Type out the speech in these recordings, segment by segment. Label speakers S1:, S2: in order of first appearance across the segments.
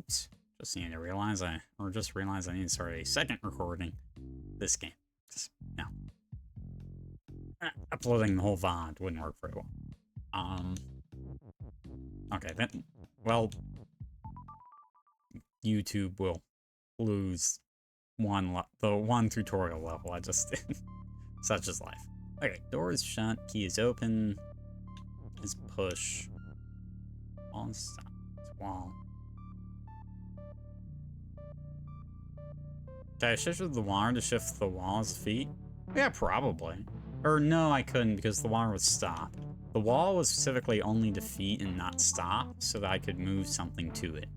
S1: Oops. Just need to realize just realized I need to start a second recording this game. No. Uploading the whole VOD wouldn't work very well. Okay, then, well, YouTube will lose the one tutorial level I just did. Such is life. Okay, door is shut, key is open, is push. Wall is stop. Wall. Did I shift the water to shift the wall's feet? Yeah, probably. Or no, I couldn't because the water was stopped. The wall was specifically only to feet and not stop, so that I could move something to it.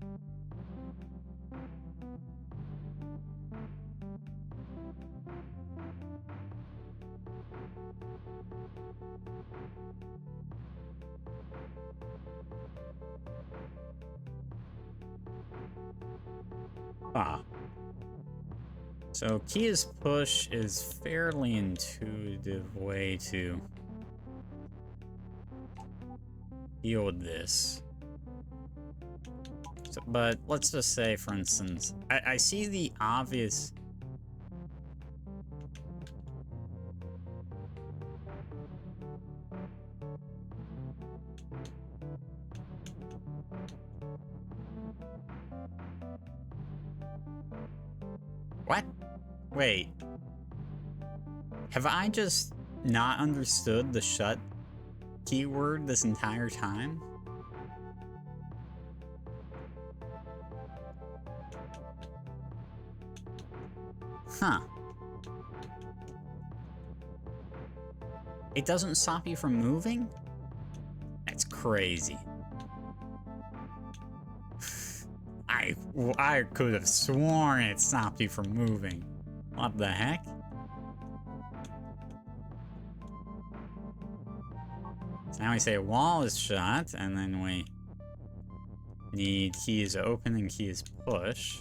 S1: Ah. So key is push is fairly intuitive way to deal with this. So, but let's just say, for instance, I see the obvious... What? Wait. Have I just not understood the shut keyword this entire time? Huh. It doesn't stop you from moving? That's crazy. I could have sworn it stopped you from moving. What the heck? So now we say wall is shut, and then we need key is open and key is push.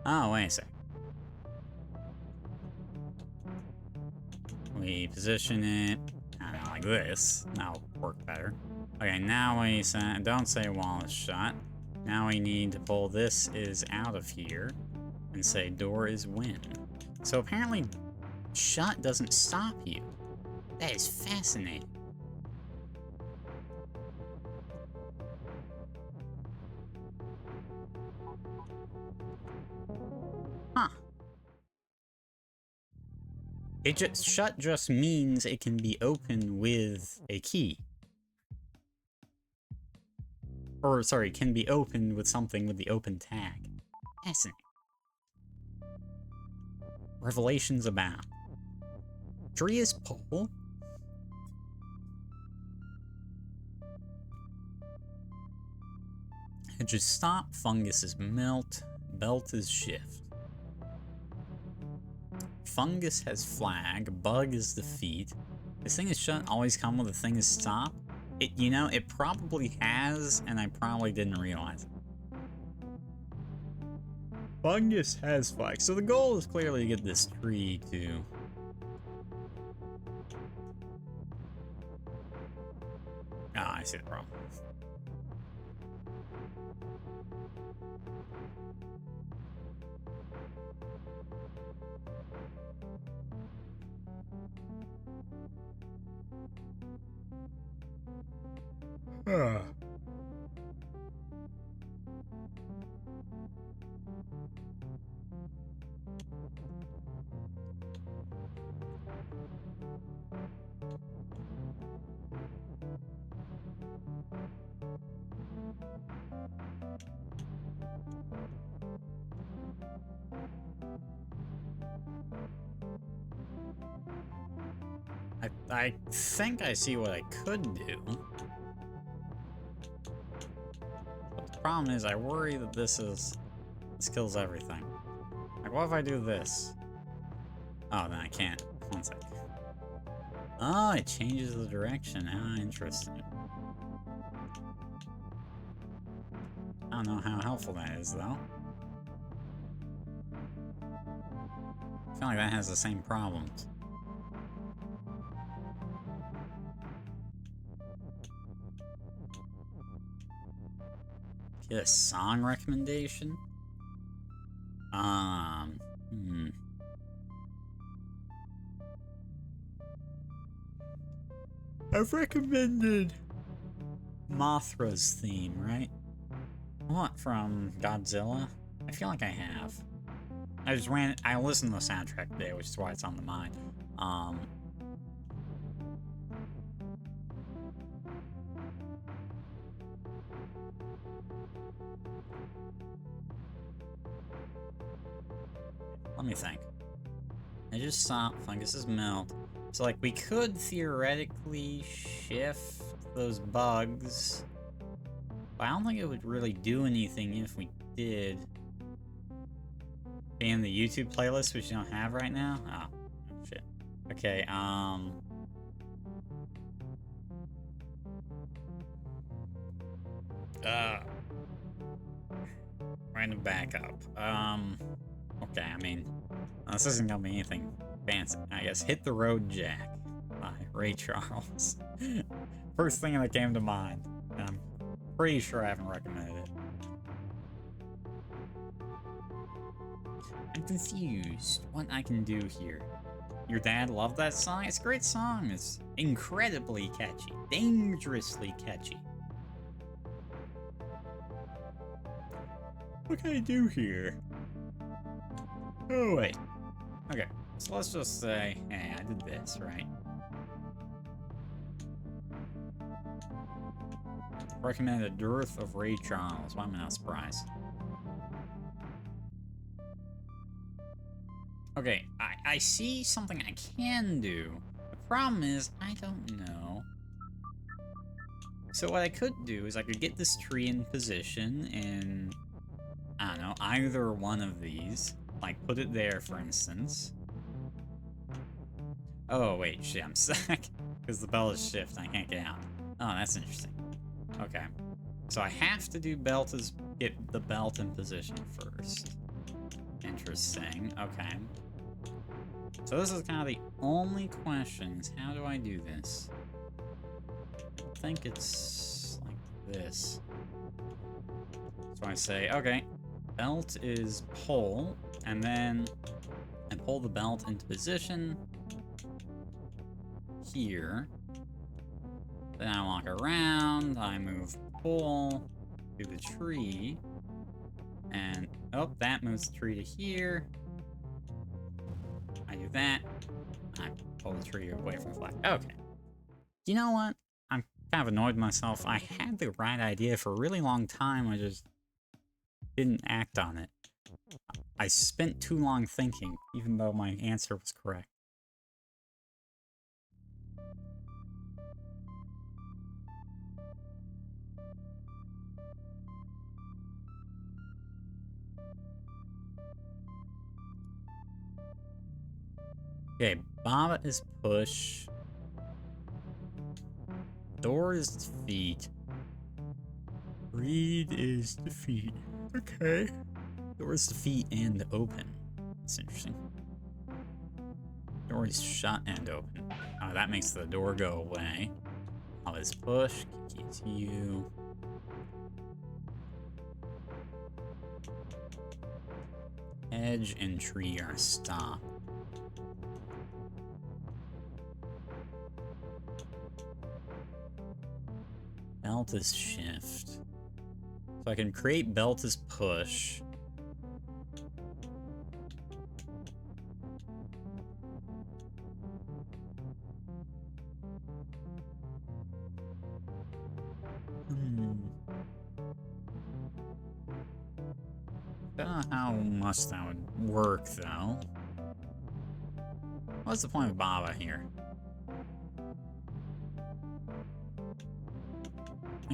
S1: Oh, wait a sec. We position it, I don't know, like this. That'll work better. Okay, now we say, don't say wall is shut. Now we need to pull this is out of here and say door is win. So apparently shut doesn't stop you. That is fascinating. Huh. Shut just means it can be opened with a key. Or, sorry, can be opened with something with the open tag. Fascinating. Revelations abound. Tree is pole? Hedge is stop, fungus is melt, belt is shift. Fungus has flag, bug is defeat. This thing is shut always come with a thing is stop? You know, it probably has, and I probably didn't realize it. Fungus has flag. So the goal is clearly to get this tree to... Ah, I see the problem. I think I see what I could do. But the problem is I worry that this kills everything. Like, what if I do this? Oh, then I can't. One sec. Oh, it changes the direction. Ah, interesting. I don't know how helpful that is, though. I feel like that has the same problems. Get a song recommendation? I've recommended Mothra's theme, right? What, from Godzilla? I feel like I have. I listened to the soundtrack today, which is why it's on the mind. Let me think. I just saw funguses melt. So, like, we could theoretically shift those bugs. But I don't think it would really do anything if we did. In the YouTube playlist, which you don't have right now? Oh, shit. Okay, random backup. Okay, I mean, this isn't gonna be anything fancy. I guess Hit the Road Jack by Ray Charles. First thing that came to mind. I'm pretty sure I haven't recommended it. I'm confused what I can do here. Your dad loved that song? It's a great song. It's incredibly catchy. Dangerously catchy. What can I do here? Oh, wait. Okay, so let's just say, hey, I did this, right? Recommended a dearth of Ray Charles. Why am I not surprised? Okay, I see something I can do. The problem is, I don't know. So what I could do is I could get this tree in position in, I don't know, either one of these. Like, put it there, for instance. Oh, wait, shit, I'm stuck. Because the belt is shift, I can't get out. Oh, that's interesting. Okay. So I have to do get the belt in position first. Interesting, okay. So this is kind of the only question, is how do I do this? I think it's like this. So I say, okay, belt is pull, and then I pull the belt into position here. Then I walk around, I move pull to the tree, and oh, that moves the tree to here. I do that. I pull the tree away from the flag. Okay. You know what? I'm kind of annoyed with myself. I had the right idea for a really long time. I just didn't act on it. I spent too long thinking, even though my answer was correct. Okay, Baba is push. Door is defeat. Reed is defeat. Okay. Door is defeat and open. That's interesting. Door is shut and open. That makes the door go away. Baba is push. Kiki is you. Edge and tree are stop. Belt is shift. So I can create belt as push. Don't know how much that would work, though. What's the point of Baba here?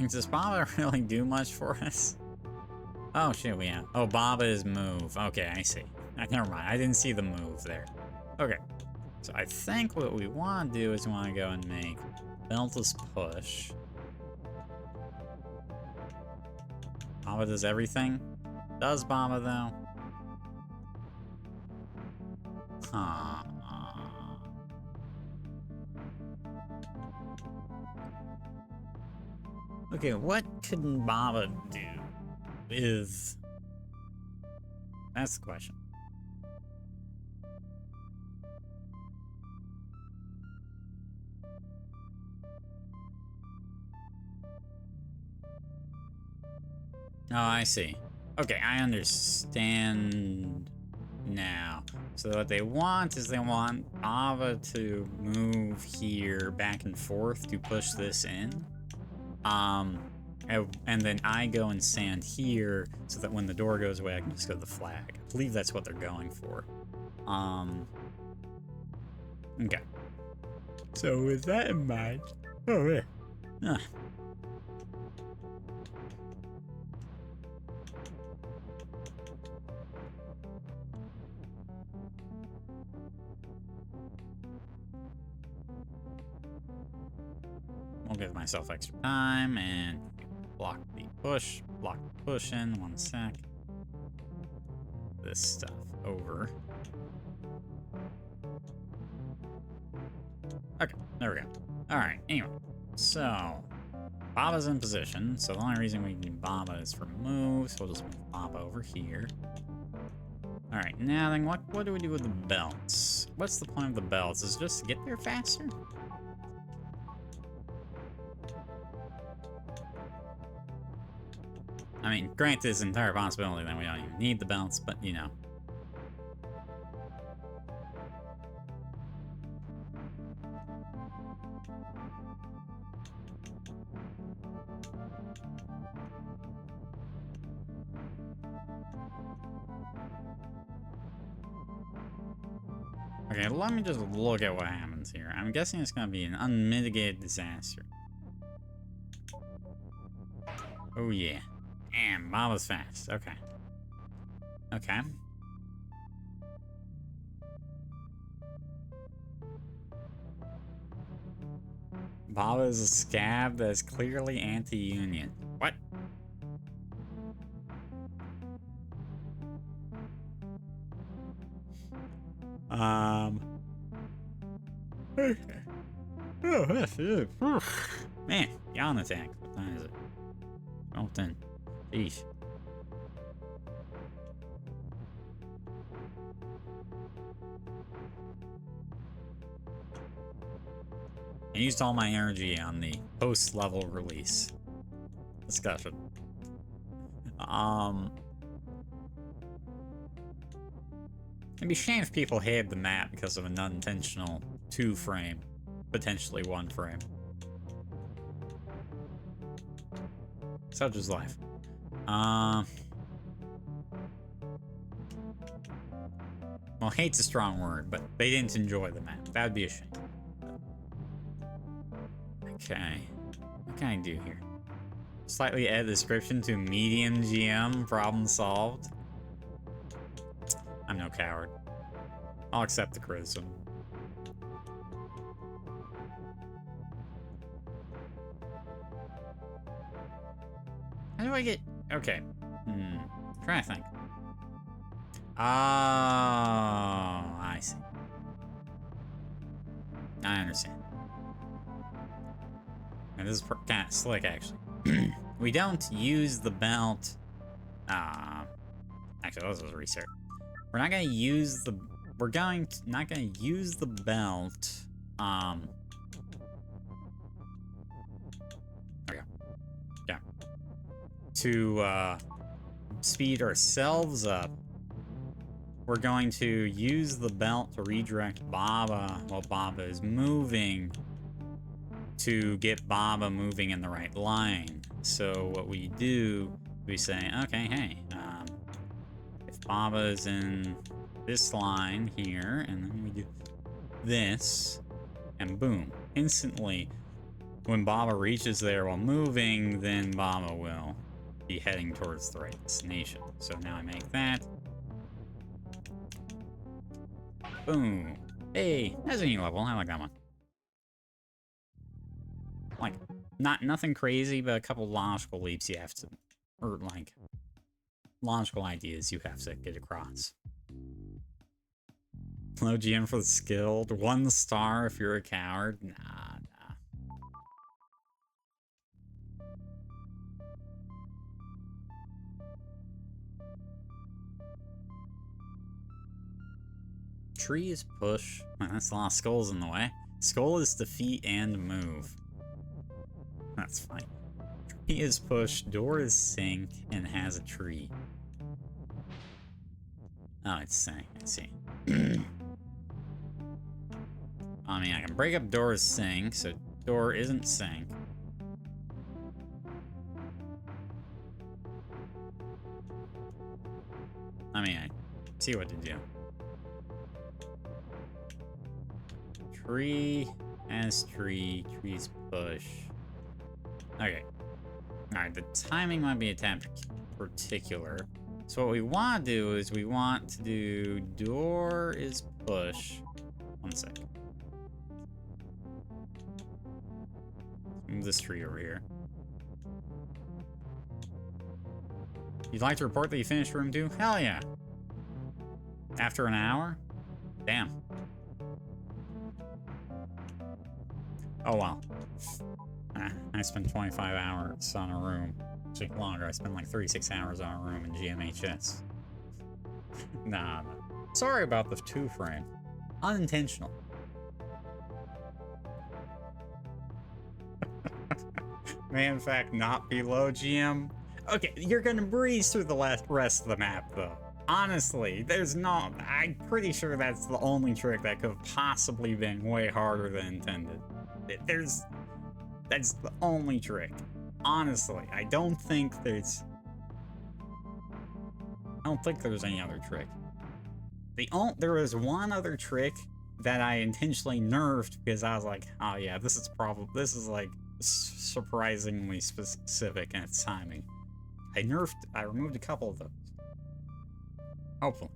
S1: Does Baba really do much for us? Oh shit, we have. Oh, Baba is move. Okay, I see. Never mind, I didn't see the move there. Okay, so I think what we want to do is we want to go and make beltless push. Baba does everything? Does Baba, though? Huh. Okay, what could Baba do? with? That's the question. Oh, I see. Okay, I understand now. So what they want is they want Ava to move here back and forth to push this in. And then I go and stand here so that when the door goes away, I can just go to the flag. I believe that's what they're going for. Okay. So with that in mind, oh yeah. I'll give myself extra time and block the push in 1 sec. This stuff over. Okay, there we go. Alright, anyway. So, Baba's in position, so the only reason we need Baba is for moves, so we'll just move Baba over here. Alright, now then, what do we do with the belts? What's the point of the belts? Is it just to get there faster? I mean, granted, it's an entire possibility that we don't even need the belts, but, you know. Okay, let me just look at what happens here. I'm guessing it's going to be an unmitigated disaster. Oh, yeah. Damn, Baba's fast. Okay. Okay. Baba is a scab that is clearly anti-union. What? Man, yawn attack. What time is it? Oh, 10. Eesh. I used all my energy on the post-level release discussion. It'd be a shame if people hated the map because of an unintentional 2-frame, potentially 1 frame. Such is life. Well, hate's a strong word, but they didn't enjoy the map. That'd be a shame. Okay. What can I do here? Slightly add description to medium GM, problem solved. I'm no coward. I'll accept the criticism. How do I get... Okay. Trying to think. Oh, I see. I understand. And this is kind of slick, actually. We don't use the belt... Actually, let's just restart. We're not going to use the... We're not going to use the belt... There we go. Yeah. To, speed ourselves up. We're going to use the belt to redirect Baba while Baba is moving to get Baba moving in the right line. So what we do, we say, okay, hey, if Baba is in this line here, and then we do this, and boom, instantly, when Baba reaches there while moving, then Baba will be heading towards the right destination. So now I make that. Boom. Hey, that's a new level. I like that one. Like, nothing crazy, but a couple logical leaps you have to, or like, logical ideas you have to get across. Low GM for the skilled. 1 star if you're a coward. Nah. tree is push. Well, that's a lot of skulls in the way. Skull is defeat and move. That's fine. Tree is push, door is sink, and has a tree. Oh, it's sink. I see. I mean, I can break up door's sink, so door isn't sink. I mean, I see what to do. Tree as tree, trees push. Okay. Alright, the timing might be a tad particular. So what we want to do is we want to do door is push. One second. Move this tree over here. You'd like to report that you finished room 2? Hell yeah. After an hour? Damn. Oh well. I spent 25 hours on a room. Actually longer, I spent like 36 hours on a room in GMHS. Nah. Sorry about the 2 frame. Unintentional. May in fact not be low GM. Okay, you're gonna breeze through the rest of the map though. Honestly, there's no... I'm pretty sure that's the only trick that could have possibly been way harder than intended. That's the only trick. Honestly, I don't think there's any other trick. There was one other trick that I intentionally nerfed because I was like, oh yeah, this is like surprisingly specific in its timing. I removed a couple of those. Hopefully.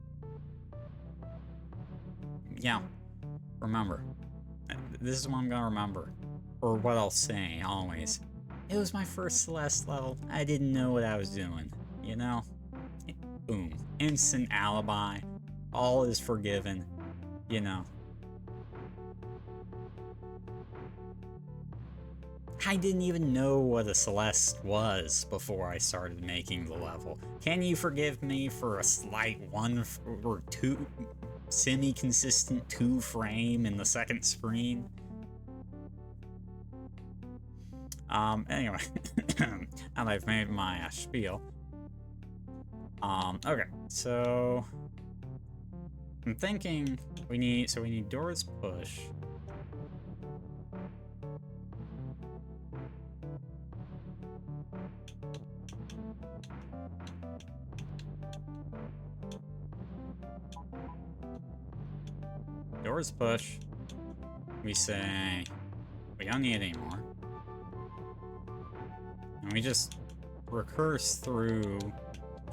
S1: Yeah. Remember. This is what I'm gonna remember. Or what I'll say, always. It was my first Celeste level. I didn't know what I was doing. You know? Boom. Instant alibi. All is forgiven. You know. I didn't even know what a Celeste was before I started making the level. Can you forgive me for a slight 1 or 2 semi-consistent 2 frame in the second screen? Anyway, now that I've made my spiel. Okay, so I'm thinking we need doors push. Doors push. We say we don't need it anymore. And we just recurse through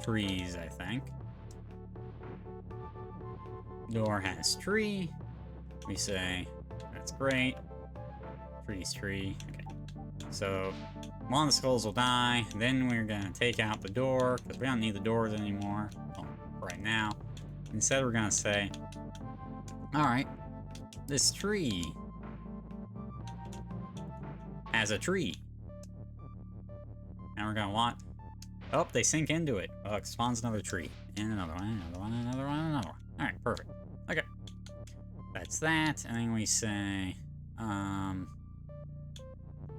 S1: trees, I think. Door has tree. We say, that's great. Tree's tree. Okay. So, one of the skulls will die. Then we're gonna take out the door, because we don't need the doors anymore. Well, right now. Instead, we're gonna say, alright, this tree has a tree. And we're gonna want... Oh, they sink into it. Oh, it spawns another tree. And another one, another one, another one, another one. Alright, perfect. Okay. That's that. And then we say...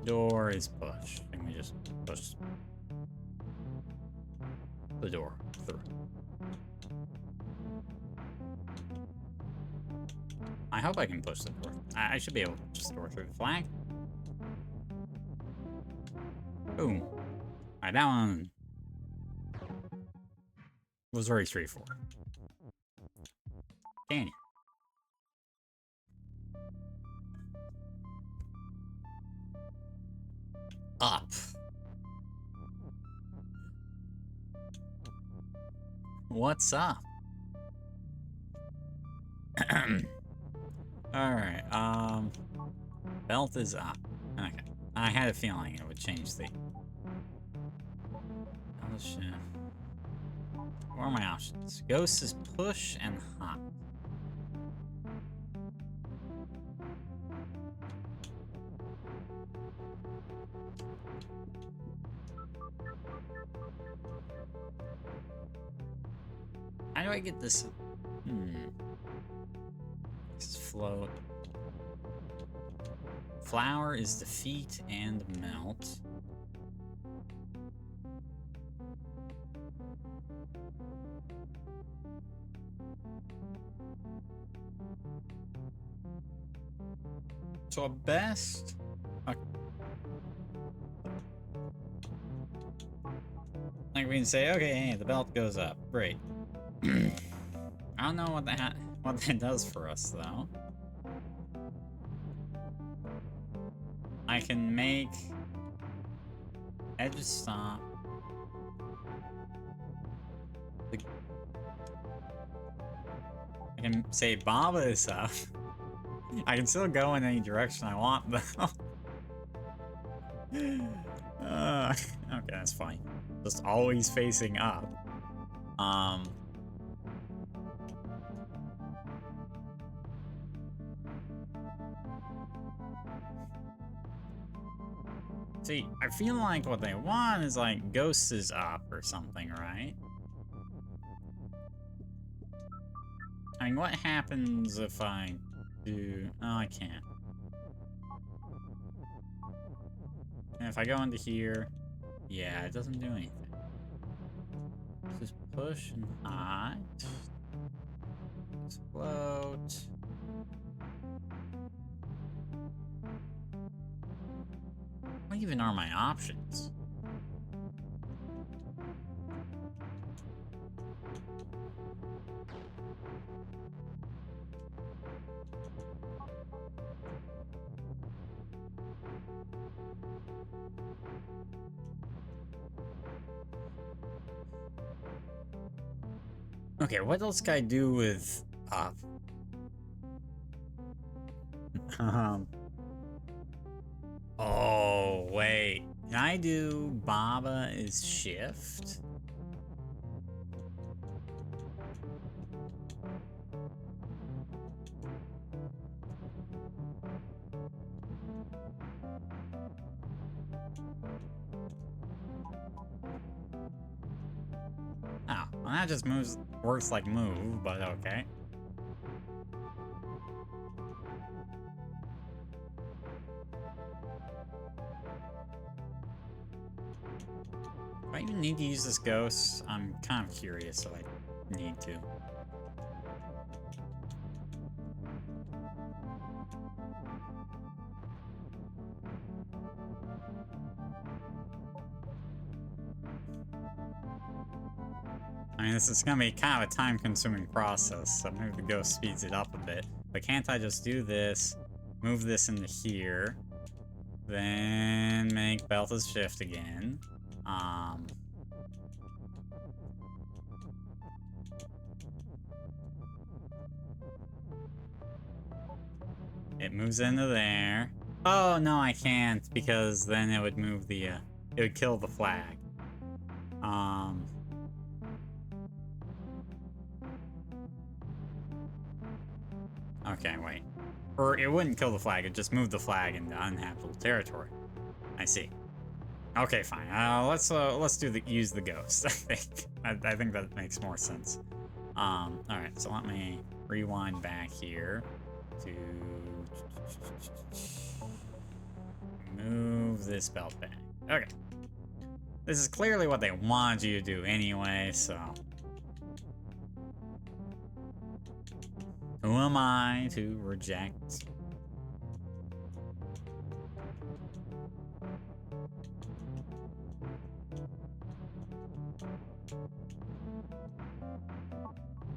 S1: door is push. And we just push the door through. I hope I can push the door. I should be able to push the door through the flag. Boom. Alright, that one was very straightforward. Can you? Up. What's up? Alright, belt is up. Okay. I had a feeling it would change the... Oh shit. What are my options? Ghost is push and hop. How do I get this? float. Flour is defeat and melt. So at best, like we can say, okay, hey, the belt goes up. Great. I don't know what that does for us though. I can make edge stop. I can say Baba is up. I can still go in any direction I want though. Okay, that's fine. Just always facing up. See, I feel like what they want is like Ghost is up or something, right? I mean, what happens if I do... Oh, I can't. And if I go into here... Yeah, it doesn't do anything. Just push and hide. Float. What even are my options? Okay, what else can I do with up? Oh, wait. Can I do Baba is shift? Oh, well that just works like move, but okay. Do I even need to use this ghost? I'm kind of curious, so I need to. I mean, this is gonna be kind of a time-consuming process, so maybe the ghost speeds it up a bit. But can't I just do this, move this into here, then make Belta's shift again? It moves into there. Oh, no, I can't, because then it would move the, it would kill the flag. Okay, wait. Or it wouldn't kill the flag, it just moved the flag into uninhabitable territory. I see. Okay, fine. Let's use the ghost. I think that makes more sense. All right. So let me rewind back here to move this belt back. Okay. This is clearly what they wanted you to do anyway. So who am I to reject?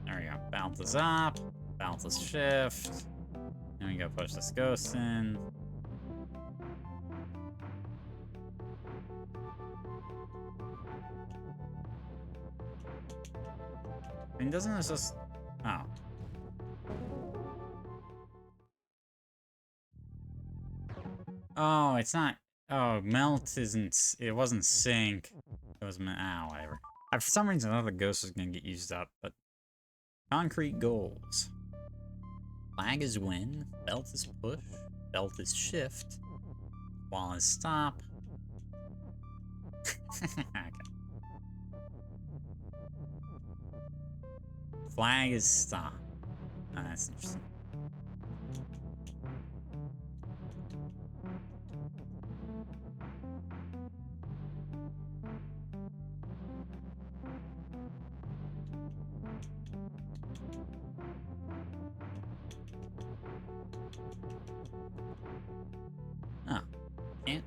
S1: There we go. Bounce this up. Bounce this shift. And we go push this ghost in. I mean, doesn't this just... Oh. Oh, it's not... Oh, melt isn't... It wasn't sync. It was... Oh, whatever. For some reason, I thought the ghost was gonna get used up, but... Concrete goals. Flag is win. Belt is push. Belt is shift. Wall is stop. Okay. Flag is stop. Oh, that's interesting. Can't.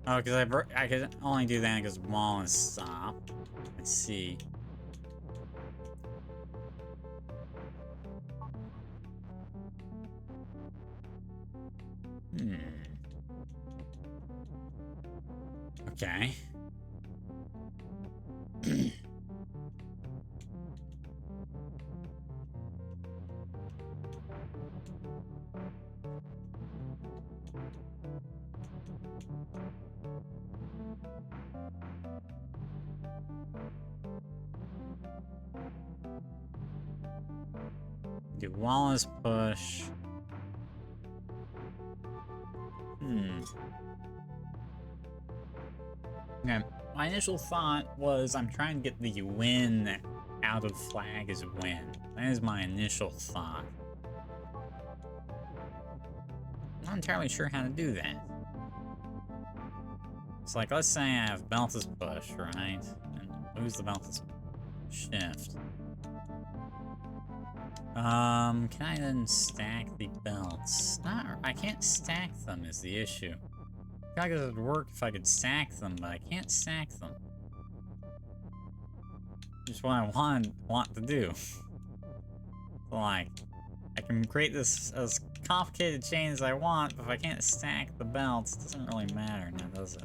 S1: Oh, because I could only do that because wall is stop. Let's see. Okay. Do Wallace push. Okay. My initial thought was I'm trying to get the win out of flag as win. That is my initial thought. I'm not entirely sure how to do that. It's like, let's say I have Beltis push, right? And lose the Beltis shift. Can I then stack the belts? I can't stack them is the issue. I guess it would work if I could stack them, but I can't stack them. Just what I want to do. Like, I can create this as complicated chain as I want, but if I can't stack the belts, it doesn't really matter now, does it?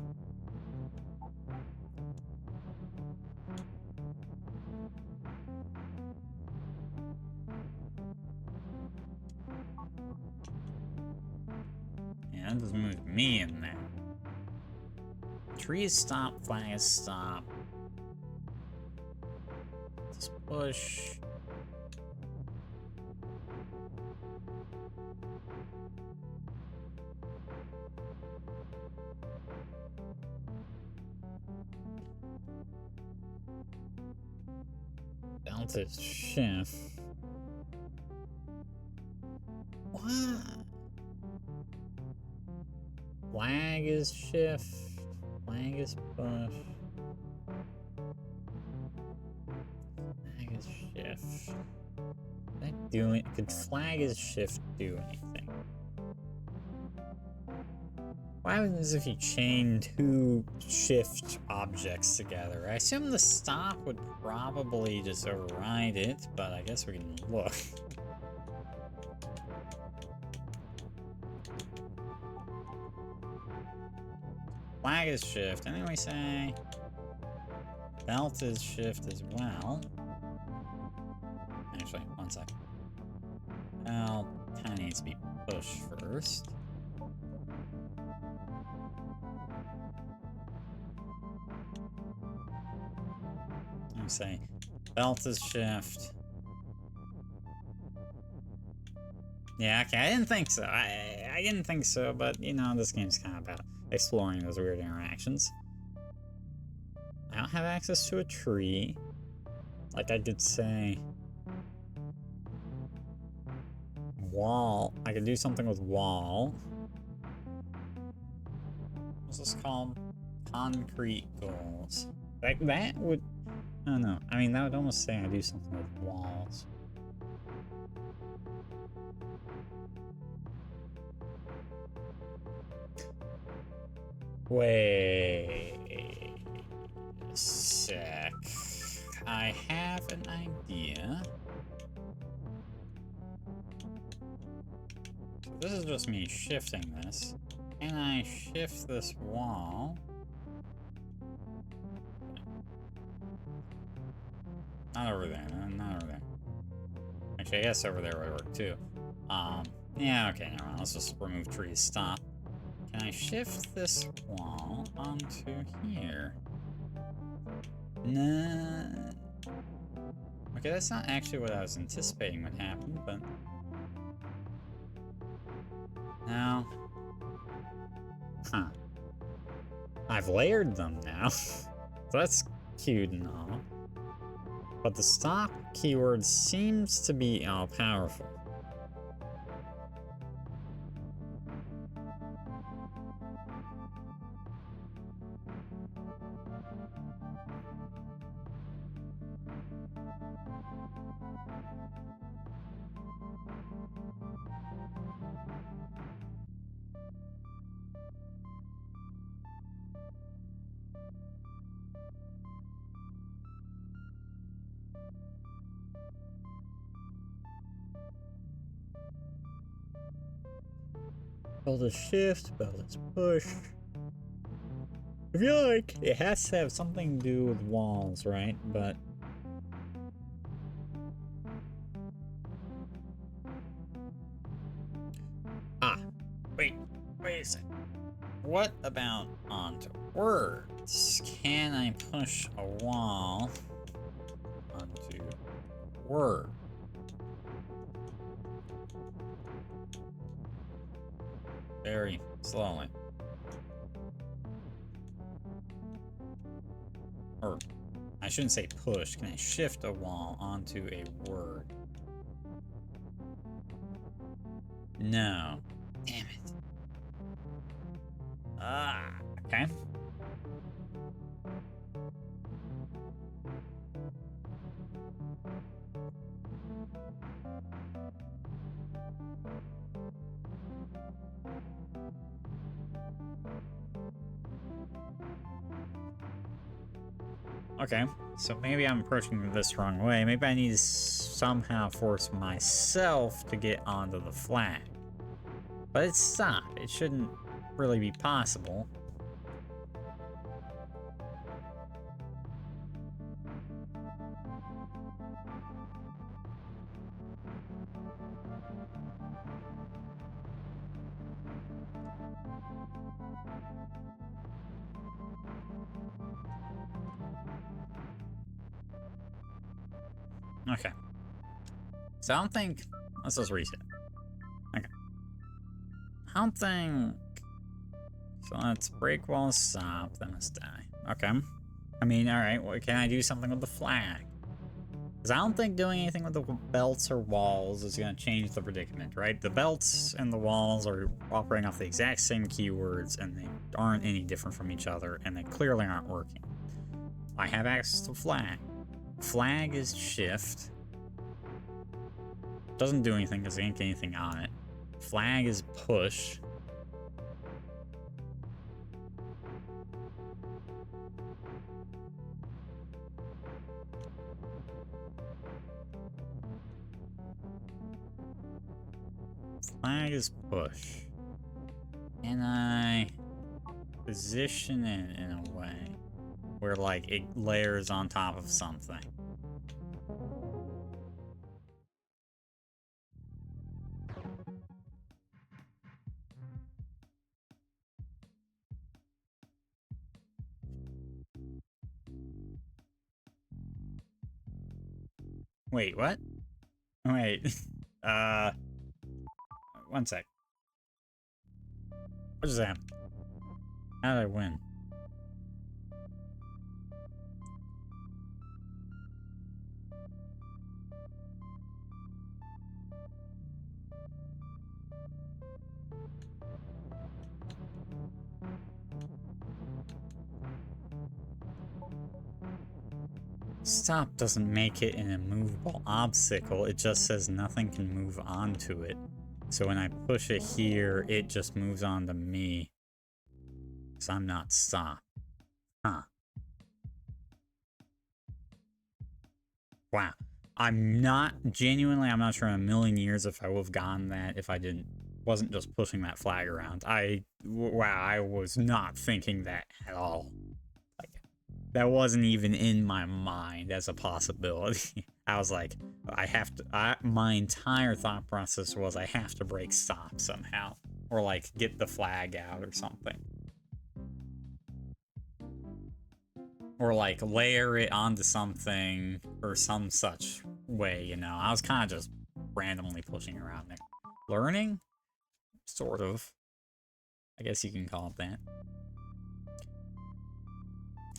S1: Yeah, that doesn't move me in there. Trees stop, flags stop. Just push. Down to shift. What? Flag is shift. Flag is push. Flag is shift. Could flag is shift do anything? What happens if you chain two shift objects together? I assume the stop would probably just override it, but I guess we can look. Flag is shift, and then we say belt is shift as well. Actually, one sec. Well, kind of needs to be pushed first. I'm say belt is shift. Yeah, okay, I didn't think so. I didn't think so, but you know, this game's kind of about exploring those weird interactions. I don't have access to a tree. Like I did say. Wall. I could do something with wall. What's this called? Concrete goals. Like that would... I don't know. I mean, that would almost say I do something with walls. Wait a sec. I have an idea. So this is just me shifting this. Can I shift this wall? Not over there, not over there. Actually, I guess over there would work too. Yeah, okay, never mind. Let's just remove trees. Stop. Can I shift this wall onto here? Nah. Okay, that's not actually what I was anticipating would happen, but... Now... Huh. I've layered them now. So that's cute and all. But the stop keyword seems to be all-powerful. Belt is shift, belt is push. I feel like it has to have something to do with walls, right? But wait a second. What about onto words? Can I push a wall onto word? Very slowly. Or, I shouldn't say push. Can I shift a wall onto a word? No. Damn it. Okay. Okay, so maybe I'm approaching this wrong way. Maybe I need to somehow force myself to get onto the flag. But it's stopped. It shouldn't really be possible. Okay. So I don't think... Let's just reset. Okay. I don't think... So let's break wall, stop, then let's die. Okay. I mean, alright, well, can I do something with the flag? Because I don't think doing anything with the belts or walls is going to change the predicament, right? The belts and the walls are operating off the exact same keywords, and they aren't any different from each other, and they clearly aren't working. I have access to flag. Flag is shift. Doesn't do anything because I can't get anything on it. Flag is push. Flag is push. Can I position it in a way where, like, it layers on top of something? Wait, what? Wait. One sec. What just happened? How did I win? Stop doesn't make it an immovable obstacle, it just says nothing can move onto it. So when I push it here, it just moves on to me. Because I'm not stopped. Huh. Wow. I'm not sure in a million years if I would have gotten that if I wasn't just pushing that flag around. Wow, I was not thinking that at all. That wasn't even in my mind as a possibility. I was like, my entire thought process was I have to break stop somehow. Or like, get the flag out or something. Or like, layer it onto something or some such way, you know? I was kind of just randomly pushing around there. Learning? Sort of. I guess you can call it that.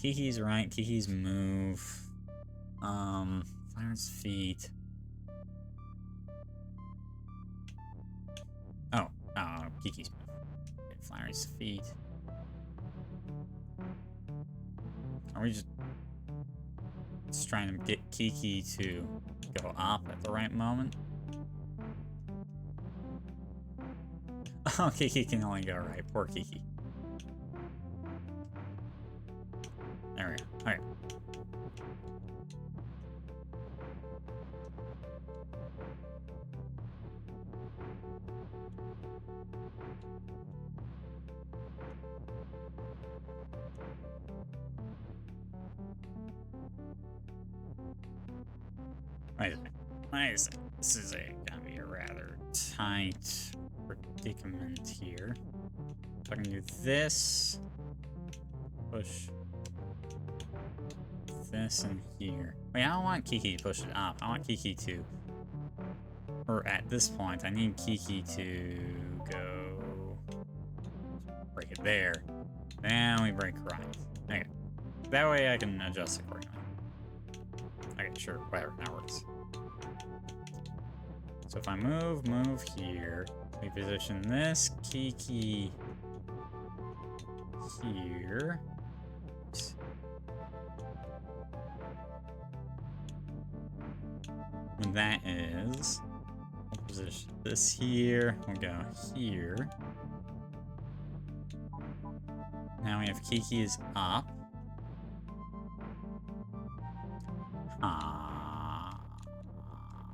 S1: Kiki's right, Kiki's move. Flyer's feet. Oh, Kiki's move. Okay, Flyer's feet. Are we just trying to get Kiki to go up at the right moment? Oh, Kiki can only go right. Poor Kiki. There we go. Alright. Wait a minute. Wait a second. This is gonna be a rather tight predicament here. So I can do this. Push this in here. Wait, I don't want Kiki to push it up. I want Kiki to... Or at this point, I need Kiki to go... break it there. Then we break right. Okay. That way I can adjust accordingly. Okay, sure, whatever, that works. So if I move here, we position this Kiki here. Oops. And that is, we'll position this here, we'll go here. Now we have Kiki's up.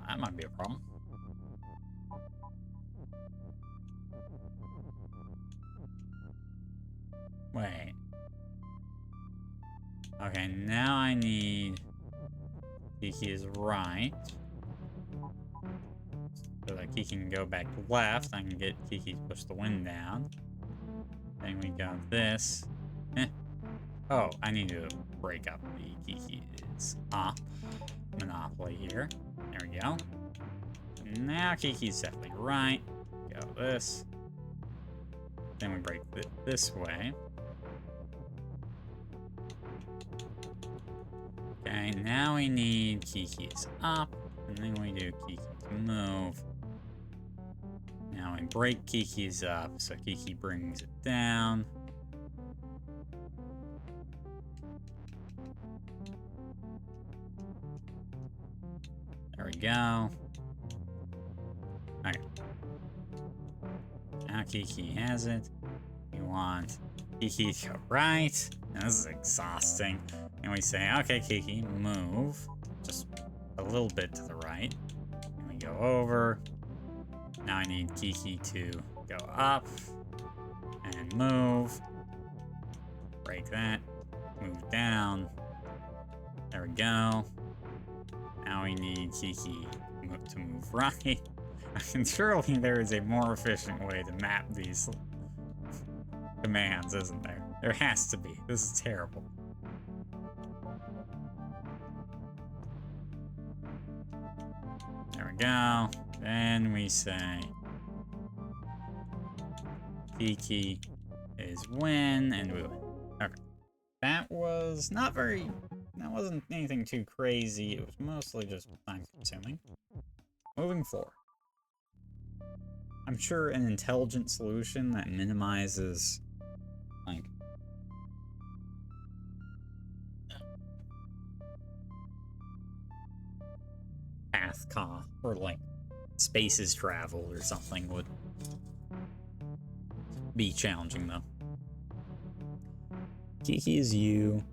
S1: That might be a problem. Wait. Okay, now I need Kiki is right. So that Kiki can go back left. I can get Kiki to push the wind down. Then we got this. Oh, I need to break up the Kiki is up monopoly here. There we go. Now Kiki's definitely right. Go this. Then we break it this way. Okay, now we need Kiki's up, and then we do Kiki's move. Now we break Kiki's up, so Kiki brings it down. There we go. Okay. Now Kiki has it. We want Kiki to go right. And this is exhausting. And we say, okay, Kiki, move. Just a little bit to the right. And we go over. Now I need Kiki to go up. And move. Break that. Move down. There we go. Now we need Kiki to move right. And surely there is a more efficient way to map these commands, isn't there? There has to be. This is terrible. There we go. Then we say Kiki is win, and we win. Okay. That was not very... That wasn't anything too crazy. It was mostly just time-consuming. Moving forward. I'm sure an intelligent solution that minimizes, like, path cost, or like spaces traveled or something would be challenging though. Kiki is U.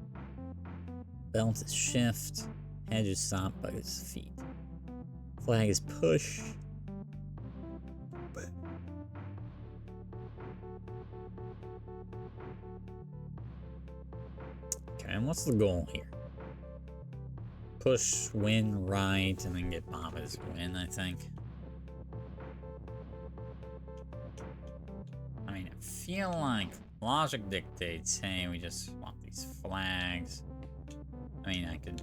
S1: Belt is shift. Hedge is stop, bug is feet. Flag is push. Okay, and what's the goal here? Push, win, right, and then get Baba's win, I think. I mean, I feel like logic dictates, hey, we just want these flags. I mean, I could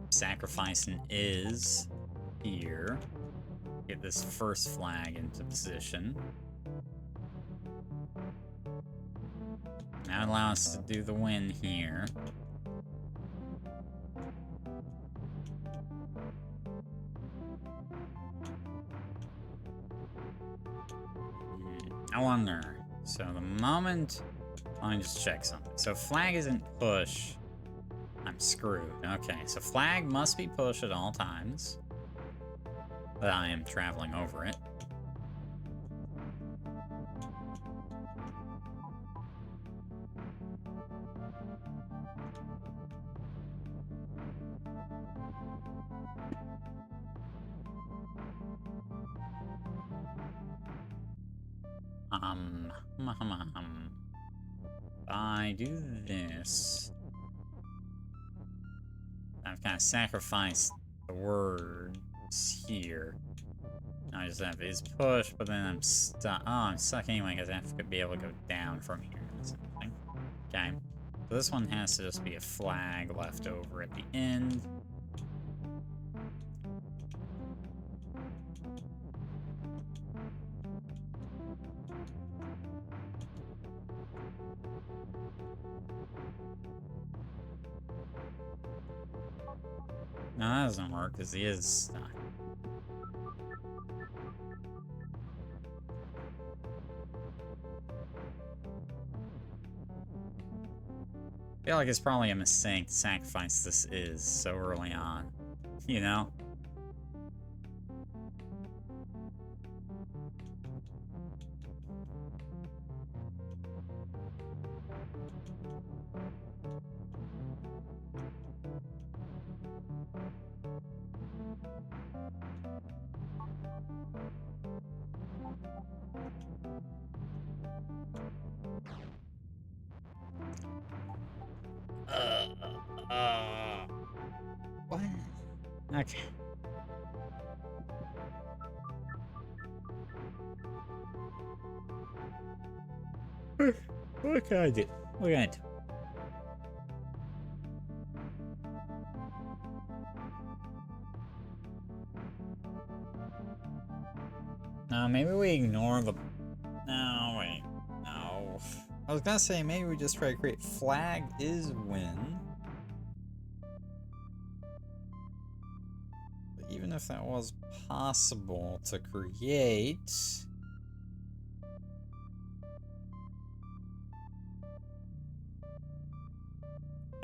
S1: sacrifice an is here. Get this first flag into position. That allows us to do the win here. I wonder. So the moment... Let me just check something. So flag isn't push. I'm screwed. Okay, so flag must be push at all times. But I am traveling over it. I do this, I've kind of sacrificed the words here. I just have is push, but then I'm stuck. Oh, I'm stuck anyway because I have to be able to go down from here. Okay. So this one has to just be a flag left over at the end. No, that doesn't work because he is stuck. I feel like it's probably a mistake to sacrifice this is so early on, you know? What? Okay. What can I do? What can I do? No, maybe we ignore the... No, wait. No. I was gonna say maybe we just try to create flag is win. But even if that was possible to create...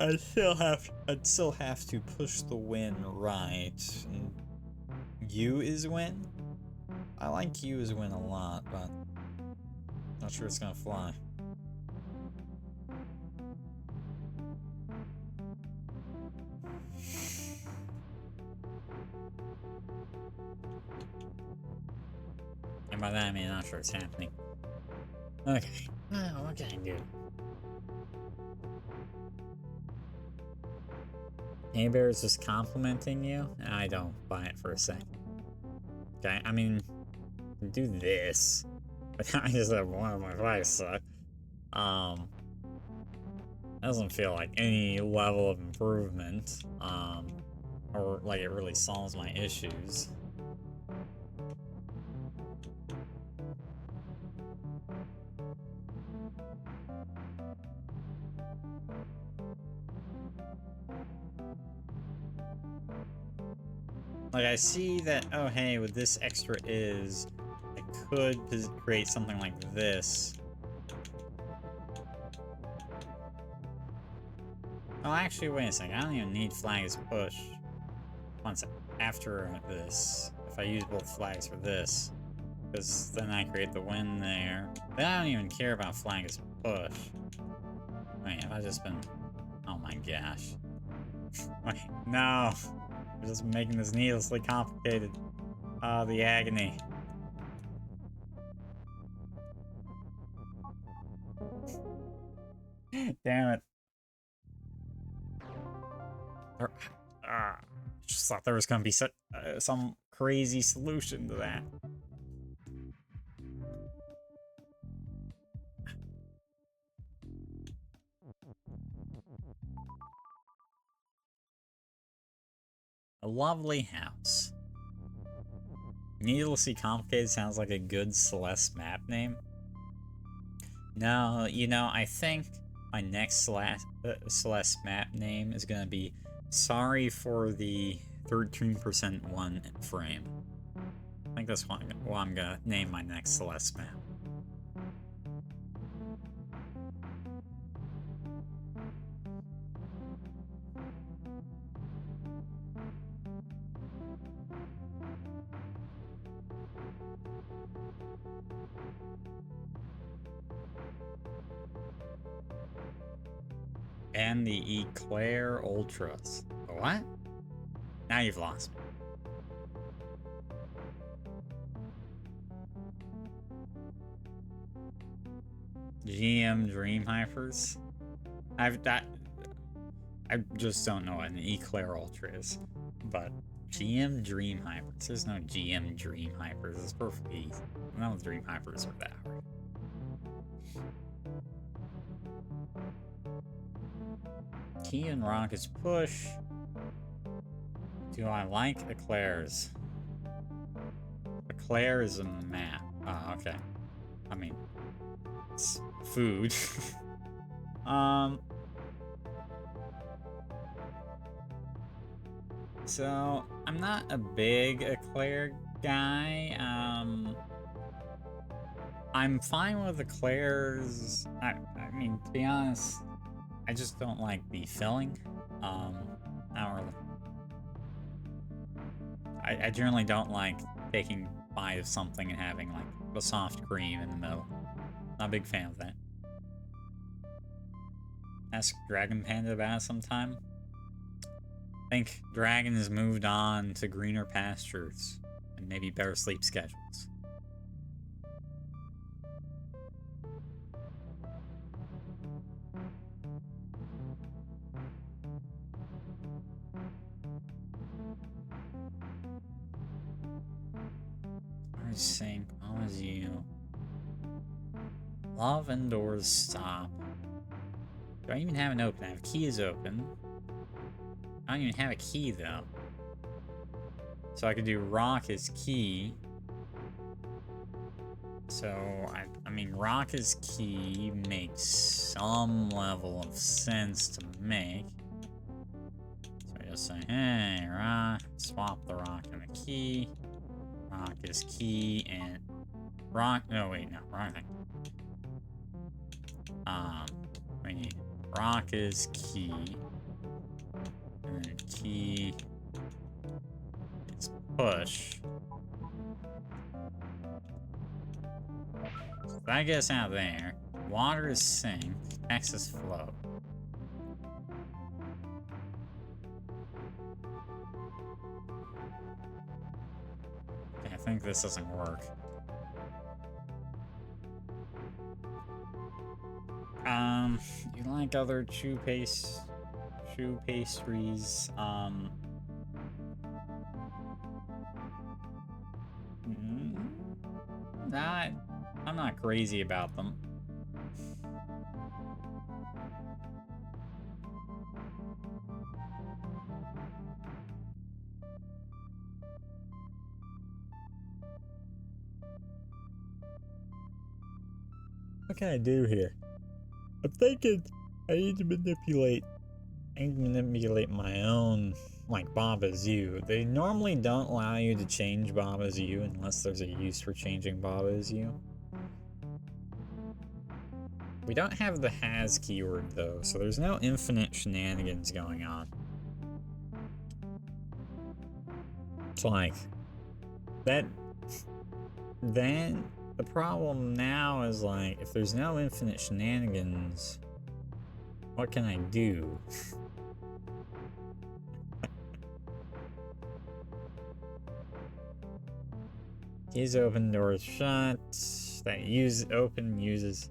S1: I'd still have to push the win right. And U is win? I like U is win a lot, but not sure it's gonna fly. And by that I mean I'm not sure it's happening. Okay. Oh, what can I do? Bear is just complimenting you? I don't buy it for a second. Okay, I mean, do this. But I just have one of my flags suck. Doesn't feel like any level of improvement. Or like it really solves my issues. Like, I see that, oh hey, with this extra is, I could create something like this. Oh, actually, wait a second, I don't even need flags push. Once after this, if I use both flags for this, because then I create the win there. Then I don't even care about flags push. Wait, have I just been... Oh my gosh. Wait, no! I'm just making this needlessly complicated. Oh, the agony. Damn it. Just thought there was gonna be some crazy solution to that. A lovely house. Needlessly complicated sounds like a good Celeste map name. No, you know, I think my next Celeste map name is gonna be sorry for the 13% one frame. I think that's what I'm gonna name my next Celeste map. And the Eclair Ultras. What? Now you've lost me. GM Dream Hypers. I just don't know what an Eclair Ultra is, but GM Dream Hypers. There's no GM Dream Hypers. It's perfectly easy. None of the Dream Hypers are that hard. Key and Rock is push. Do I like Eclairs? Eclair is a map. Oh, okay. I mean, it's food. So I'm not a big Eclair guy. I'm fine with Eclairs. I mean, to be honest, I just don't like the filling. Not really. I generally don't like taking a bite of something and having like a soft cream in the middle. Not a big fan of that. Ask Dragon Panda about it sometime. I think Dragon has moved on to greener pastures and maybe better sleep schedules. Sink, always you. Love indoors stop. Do I even have an open? I have keys open. I don't even have a key though. So I could do rock as key. So I mean rock as key makes some level of sense to make. So I just say, hey, rock, swap the rock and the key. Rock is key and rock. No, wait, no, rock. We need rock is key, and then key is push. So that gets out there. Water is sink. X is float. I think this doesn't work. You like other chew pastries, I'm not crazy about them. What can I do here? I'm thinking I need to manipulate my own, like, Baba's U. They normally don't allow you to change Baba's U unless there's a use for changing Baba's U. We don't have the has keyword, though, so there's no infinite shenanigans going on. It's like, then the problem now is, like, if there's no infinite shenanigans, what can I do? Keys open, doors shut. That open uses.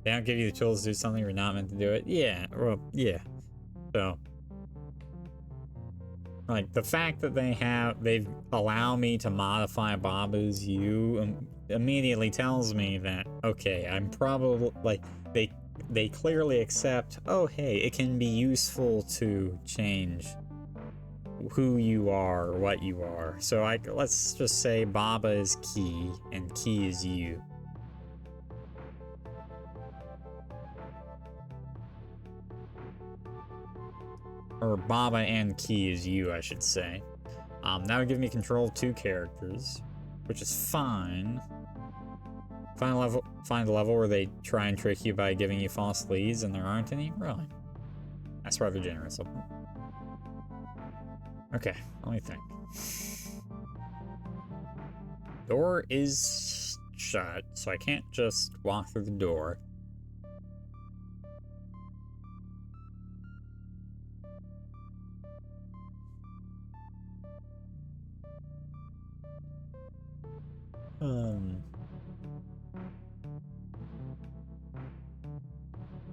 S1: They don't give you the tools to do something you're not meant to do it. Yeah, well, yeah. So, like, the fact that they allow me to modify Baba's U immediately tells me that, okay, I'm probably, like, they clearly accept, oh, hey, it can be useful to change who you are or what you are. So let's just say Baba is key and key is you. Or Baba and key is you, I should say. That would give me control of 2 characters, which is fine. Find a level where they try and trick you by giving you false leads and there aren't any? Really? That's rather generous of them. Okay, let me think. Door is shut, so I can't just walk through the door.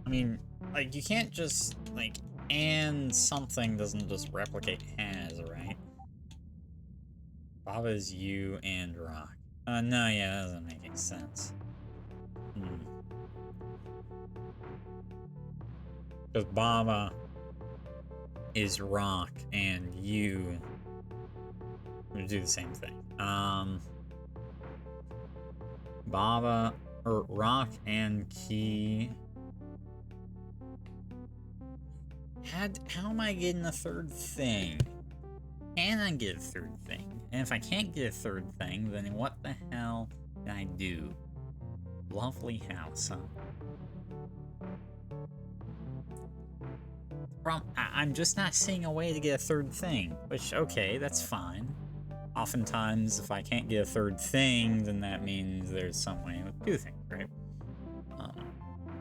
S1: I mean, like, you can't just, like, and something doesn't just replicate has, right? Baba is you and rock. No, yeah, that doesn't make any sense. Because Baba is rock and you would do the same thing. Baba, or rock and key. How am I getting a third thing? Can I get a third thing? And if I can't get a third thing, then what the hell can I do? Lovely house, huh? I'm just not seeing a way to get a third thing, which, okay, that's fine. Oftentimes, if I can't get a third thing, then that means there's some way to do things, right?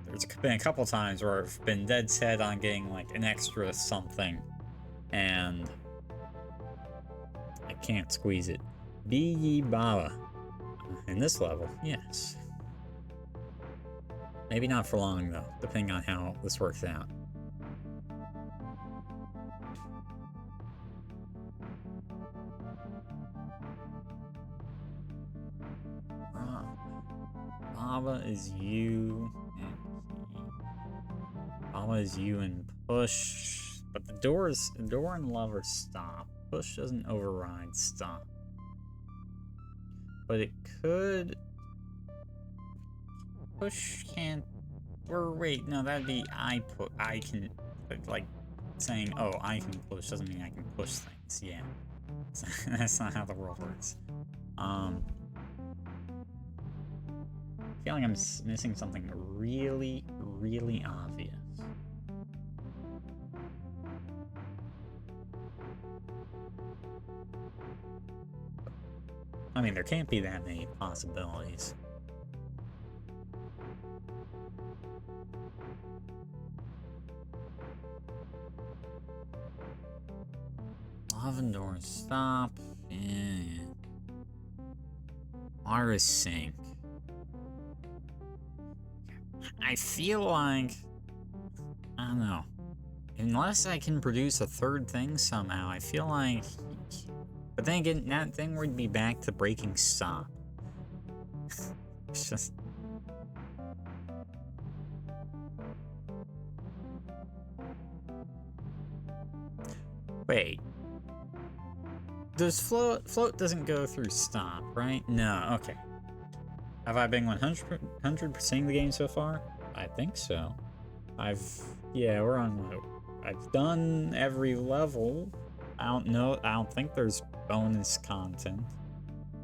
S1: There's been a couple times where I've been dead set on getting, like, an extra something, and I can't squeeze it. Be ye Baba. In this level, yes. Maybe not for long, though, depending on how this works out. Baba is you and Baba is you and push, but the door and lever stop. Push doesn't override stop, but it could. Push can't. Or wait, no, that'd be I can, like saying, oh, I can push doesn't mean I can push things. Yeah, that's not how the world works. I feel like I'm missing something really, really obvious. I mean, there can't be that many possibilities. Oven doors stop. Yeah. Water sink. I feel like, I don't know. Unless I can produce a third thing somehow, I feel like. But then again, that thing would be back to breaking stop. It's just. Wait. Does float doesn't go through stop, right? No, okay. Have I been 100%ing the game so far? I think so. Yeah, we're on, I've done every level. I don't think there's bonus content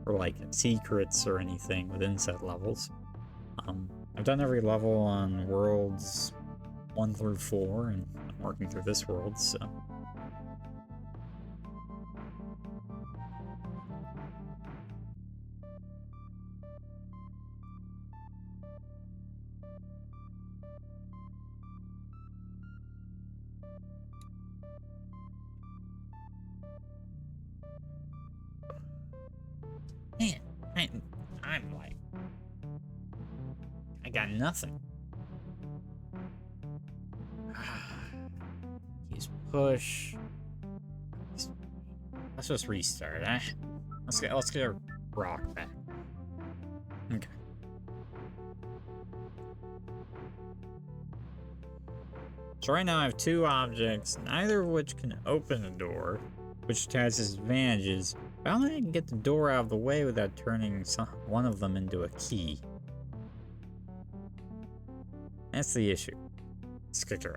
S1: or like secrets or anything within said levels. I've done every level on worlds 1 through 4, and I'm working through this world, so. Man, I'm like, I got nothing. Use push. Let's just restart, eh? Let's get a rock back. Okay. So right now I have 2 objects, neither of which can open a door, which has its advantages. I only can get the door out of the way without turning one of them into a key. That's the issue.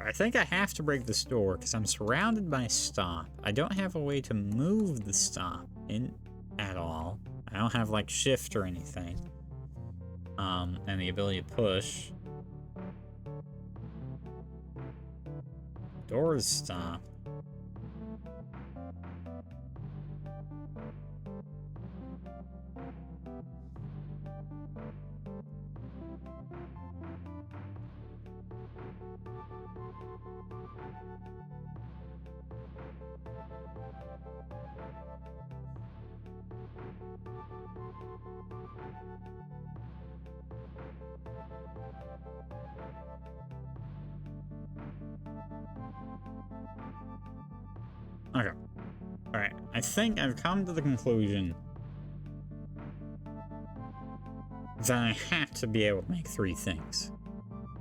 S1: I think I have to break this door because I'm surrounded by stop. I don't have a way to move the stop in at all. I don't have like shift or anything. And the ability to push. Doors stop. Okay. Alright, I think I've come to the conclusion that I have to be able to make 3 things.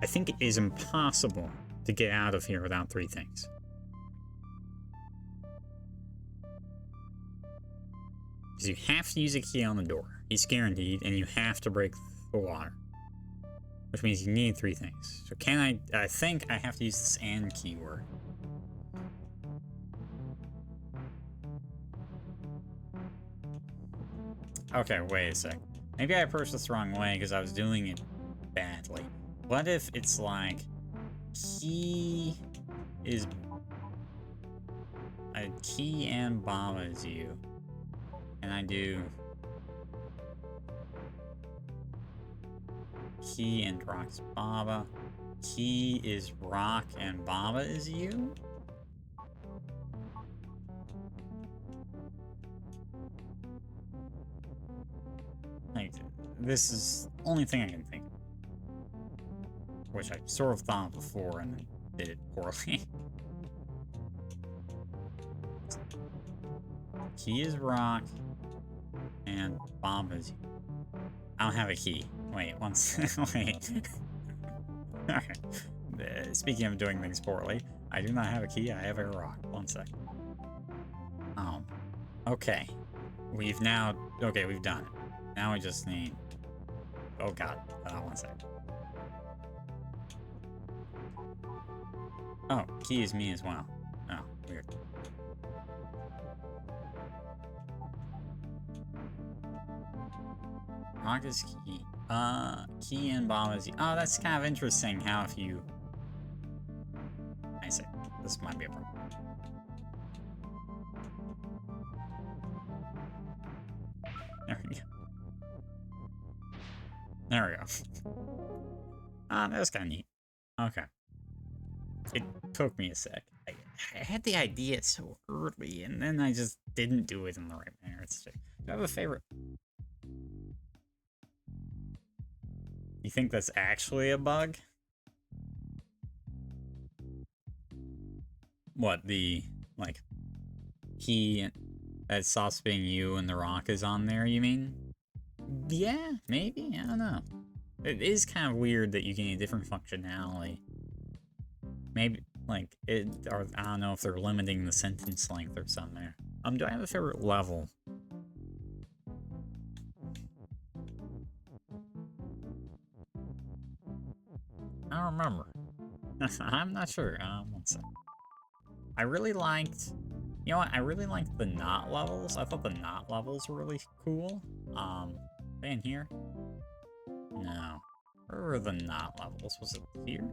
S1: I think it is impossible to get out of here without 3 things. Because you have to use a key on the door. It's guaranteed, and you have to break the water. Which means you need 3 things. So I think I have to use this AND keyword. Okay, wait a sec. Maybe I approached this the wrong way because I was doing it badly. What if it's like key is a key and Baba is you, and I do key and Rock's Baba. Key is Rock and Baba is you? Like, this is the only thing I can think of. Which I sort of thought before and then did it poorly. Key is Rock and Baba is you. I don't have a key. Wait, wait. Alright. Speaking of doing things poorly, I do not have a key, I have a rock. 1 sec. Okay. We've done it. Now we just need... Oh god. 1 sec. Oh, key is me as well. Oh, weird. Rock is key. Key and Baba is... Oh, that's kind of interesting how if you... I see. This might be a problem. There we go. There we go. That was kind of neat. Okay. It took me a sec. I had the idea so early, and then I just didn't do it in the right manner. Do I have a favorite? You think that's actually a bug? What, the, like, key that stops being you and the rock is on there, you mean? Yeah, maybe? I don't know. It is kind of weird that you get different functionality. Maybe, like, or I don't know if they're limiting the sentence length or something there. Do I have a favorite level? I don't remember. I'm not sure. 1 sec. I really liked... You know what? I really liked the knot levels. I thought the knot levels were really cool. In here? No. Where were the knot levels? Was it here?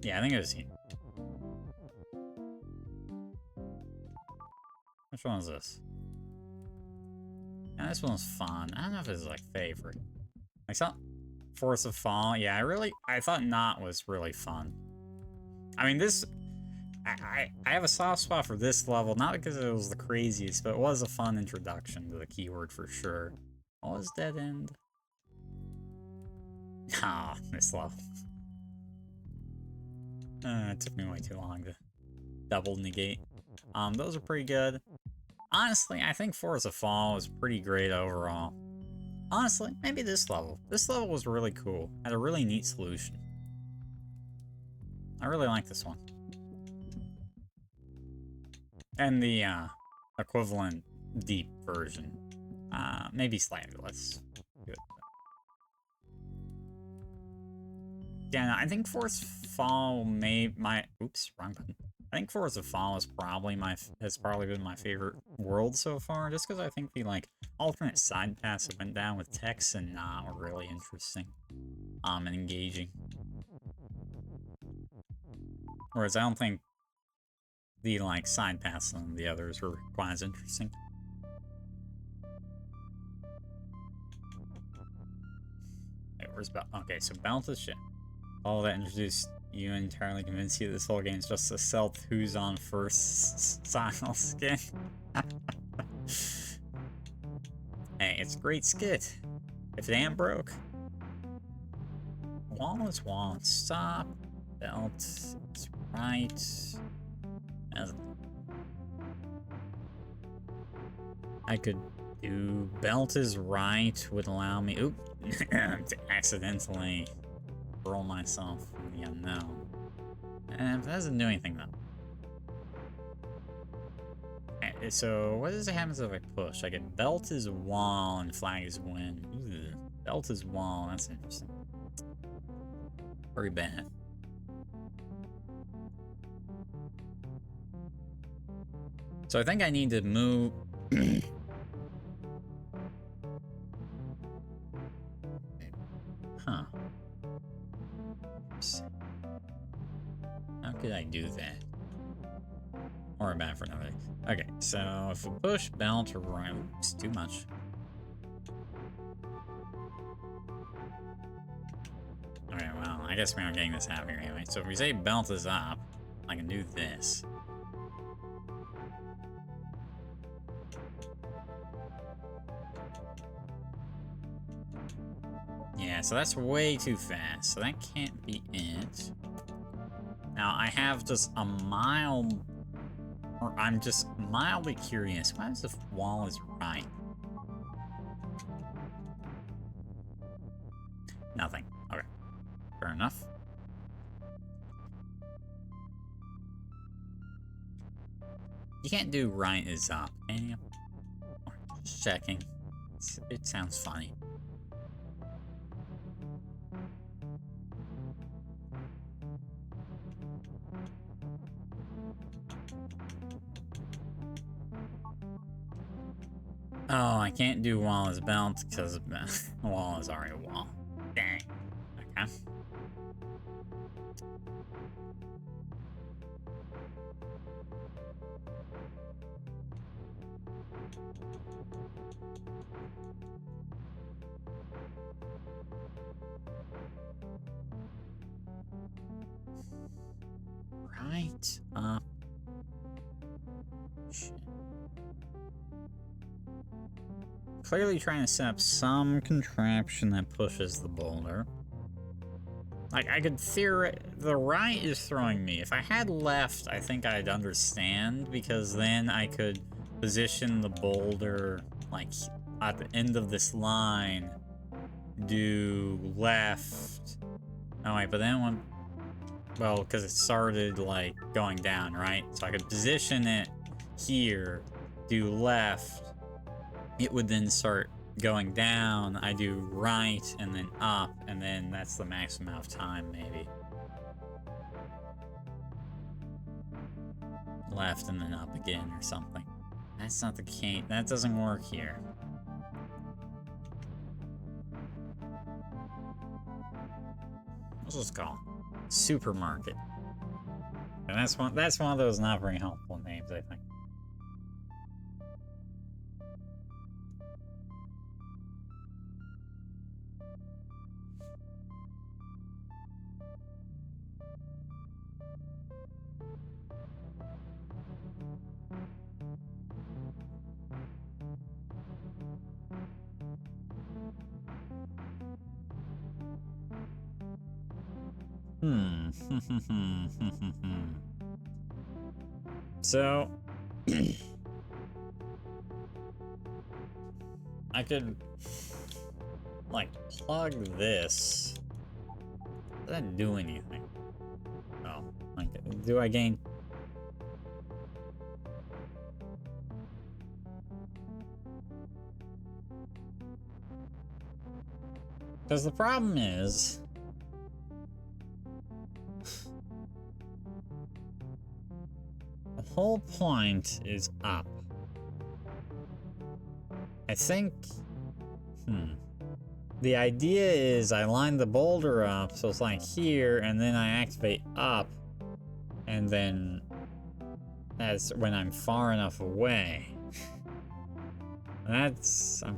S1: Yeah, I think it was here. Which one is this? Yeah, this one's fun. I don't know if it's like favorite. I saw Force of Fall. Yeah, I thought Knot was really fun. I mean, this... I have a soft spot for this level, not because it was the craziest, but it was a fun introduction to the keyword for sure. What was Dead End? Ah, this level. It took me way too long to double negate. Those are pretty good. Honestly, I think Force of Fall was pretty great overall. Honestly, maybe this level. This level was really cool. Had a really neat solution. I really like this one. And the equivalent deep version. Maybe slightly less good. Yeah, no, I think Force Fall oops, wrong button. I think Force of Fall is has probably been my favorite world so far, just because I think the like alternate side paths that went down with Tex and Knot were really interesting, and engaging. Whereas I don't think the like side paths on the others were quite as interesting. Wait, where's okay, so Balthus shit. All that introduced you entirely convinced you this whole game is just a stealth who's on first style skin. Hey, it's a great skit. If it ain't broke. Wall is wall. Stop. Belt is right. I could do belt is right would allow me, oop, to accidentally roll myself in the unknown. And that doesn't do anything though. So what does it happen if I push? I get belt is wall and flag is win. Ugh. Belt is wall, that's interesting. Very bad. So I think I need to move. Huh. How could I do that? Or a bad for another. Okay, so if we push belt or right, it's too much. Okay, well, I guess we aren't getting this out here anyway. So if we say belt is up, I can do this. Yeah, so that's way too fast. So that can't be it. Now, I have just a mild... Or I'm just mildly curious. What happens if wall is right? Nothing. Okay. Fair enough. You can't do right is up, can you? Just checking. It sounds funny. Oh, I can't do wall is belt because wall is already wall. Dang. Okay. Right up. Shit. Clearly trying to set up some contraption that pushes the boulder. Like, I could the right is throwing me. If I had left, I think I'd understand, because then I could position the boulder, like, at the end of this line, do left. Oh, wait, but then when... Well, because it started, like, going down, right? So I could position it here, do left. It would then start going down. I do right and then up, and then that's the max amount of time, maybe. Left and then up again or something. That's not the case. That doesn't work here. What's this called? Supermarket. And that's one of those not very helpful names, I think. So, I could, like, plug this. Does that do anything? Oh, like, do I gain? Because the problem is, the whole point is up. I think, the idea is I line the boulder up, so it's like here, and then I activate up, and then that's when I'm far enough away. I'm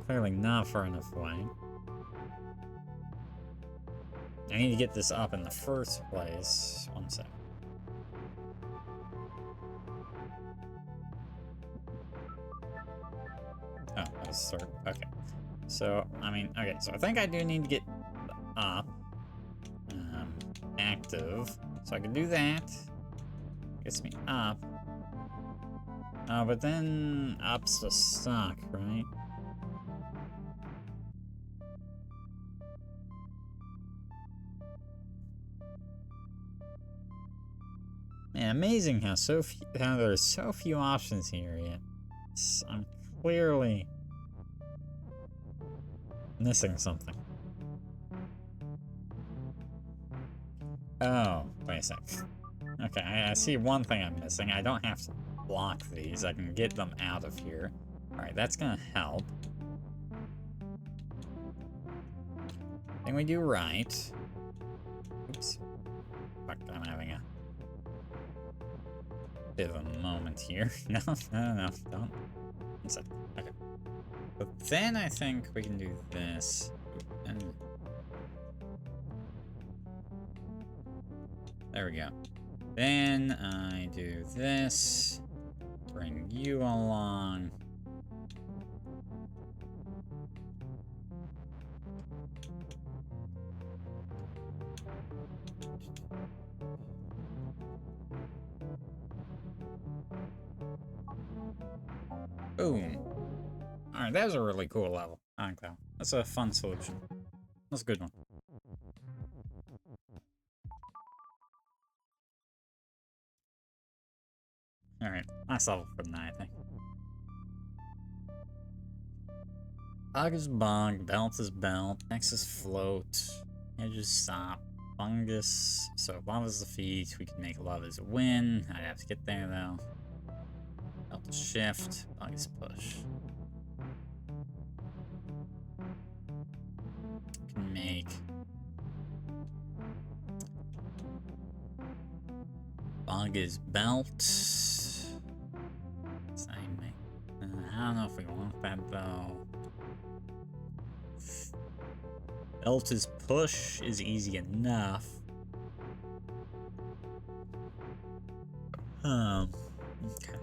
S1: clearly not far enough away. I need to get this up in the first place. One sec. Oh, let's start. Okay. So, I mean, okay, so I think I do need to get up. Active. So I can do that. Gets me up. Oh, but then ups the stock, right? Man, amazing how there's so few options here yet. I'm clearly missing something. Oh, wait a sec. Okay, I see one thing I'm missing. I don't have to block these. I can get them out of here. Alright, that's gonna help. I think we do right. Oops. Fuck, I'm having a bit of a moment here. No, don't. One second. Okay. But then I think we can do this. And there we go. Then I do this. Bring you along. Boom. Alright, that was a really cool level. I like that. That's a fun solution. That's a good one. Alright, last level for the night, I think. Bog is bog, belt is belt, next is float, edge is stop, fungus. So lava's the feet, we can make lava as a win. I'd have to get there though. Belt is shift, bog is push. Can make bog is belt. I don't know if we want that though. Belt is push is easy enough. Okay.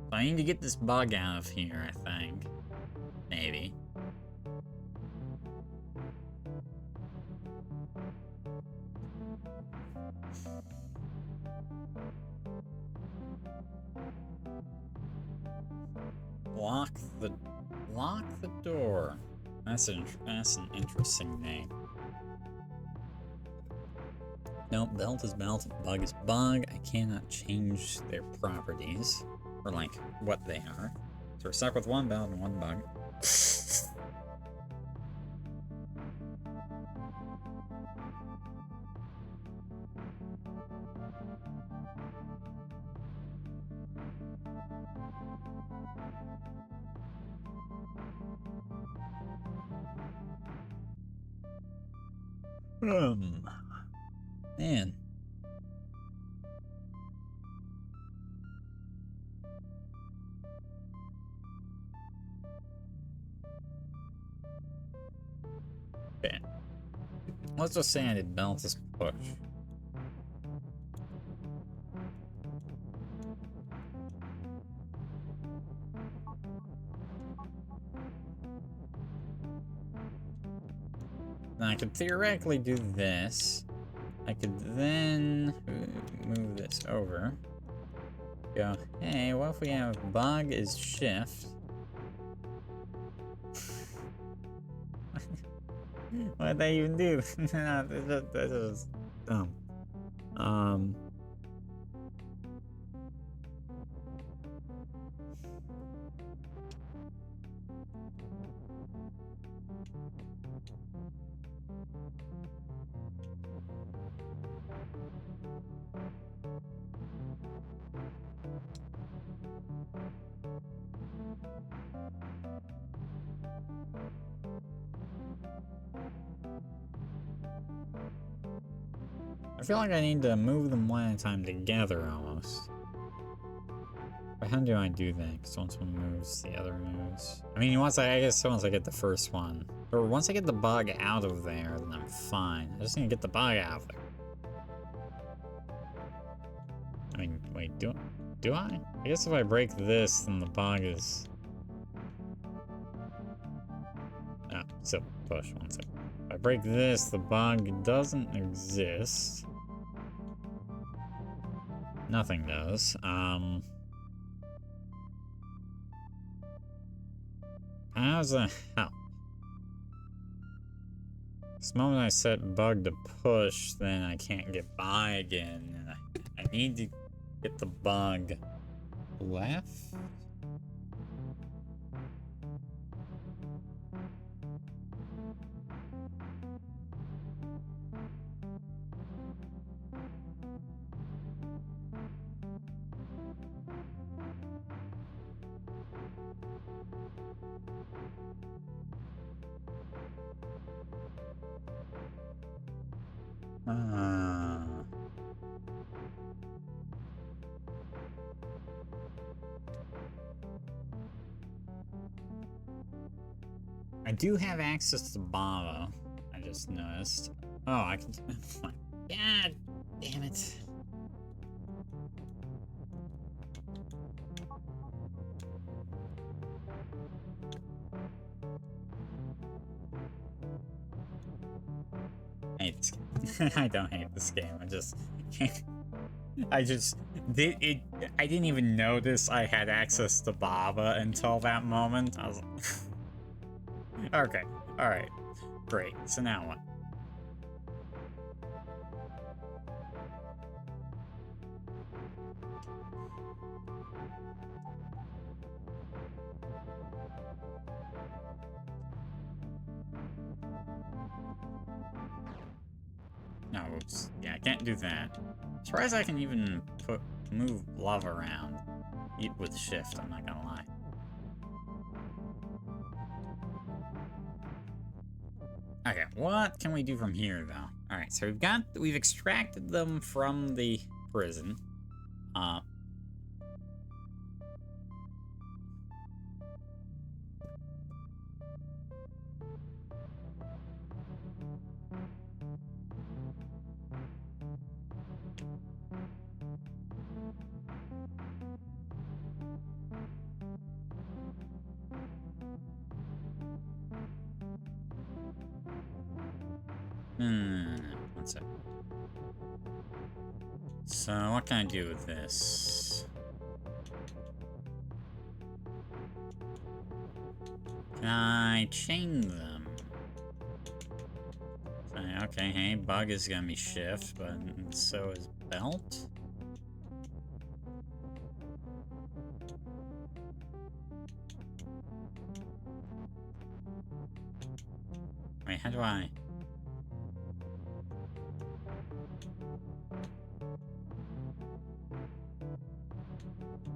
S1: So I need to get this bug out of here, I think. Maybe. Lock the door. That's an interesting name. Nope, belt is belt, bug is bug. I cannot change their properties, or like what they are. So we're stuck with one belt and one bug. Man. Okay. Let's just say I did belt this push. Now I could theoretically do this. I could then move this over. Go, hey, what if we have bug is shift? What did they even do? That was dumb. I feel like I need to move them one at a time together, almost. But how do I do that? Because once one moves, the other moves. I mean, I guess once I get the first one. Or once I get the bug out of there, then I'm fine. I just need to get the bug out of there. I mean, wait, do I? I guess if I break this, then the bug is... Oh, so push, one second. If I break this, the bug doesn't exist. Nothing does. How's that help? This moment I set bug to push, then I can't get by again. And I need to get the bug left? I do have access to Bava. I just noticed. Oh, I can... God damn it. I hate this game. I don't hate this game. I just... I didn't even notice I had access to Bava until that moment. I was okay, alright. Great. So now what? No, oops. Yeah, I can't do that. Surprised I can even move love around. Eat with shift, I'm not gonna lie. Okay, what can we do from here, though? Alright, so we've extracted them from the prison. One sec. So, what can I do with this? Can I chain them? Okay, hey, bug is gonna be shift, but so is belt. Wait, how do I...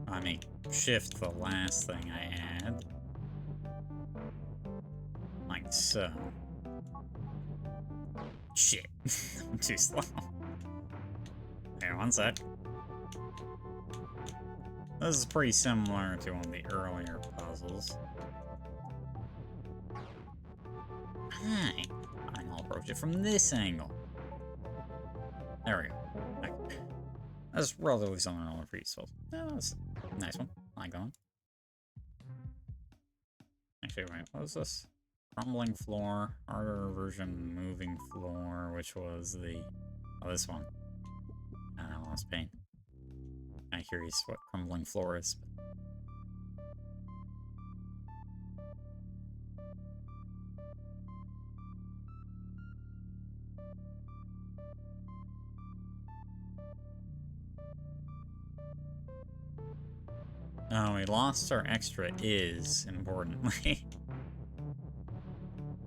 S1: I mean, shift the last thing I add. Like so. Shit. I'm too slow. Here, one sec. This is pretty similar to one of the earlier puzzles. Hi. And I'll approach it from this angle. There we go. Okay. That's relatively similar to the previous puzzle. Oh, that's a nice one. I like that one. Actually, wait, what was this? Crumbling floor, harder version, moving floor, which was the... Oh, this one. I don't know, lost pain. I'm curious what crumbling floor is. Oh, we lost our extra is, importantly.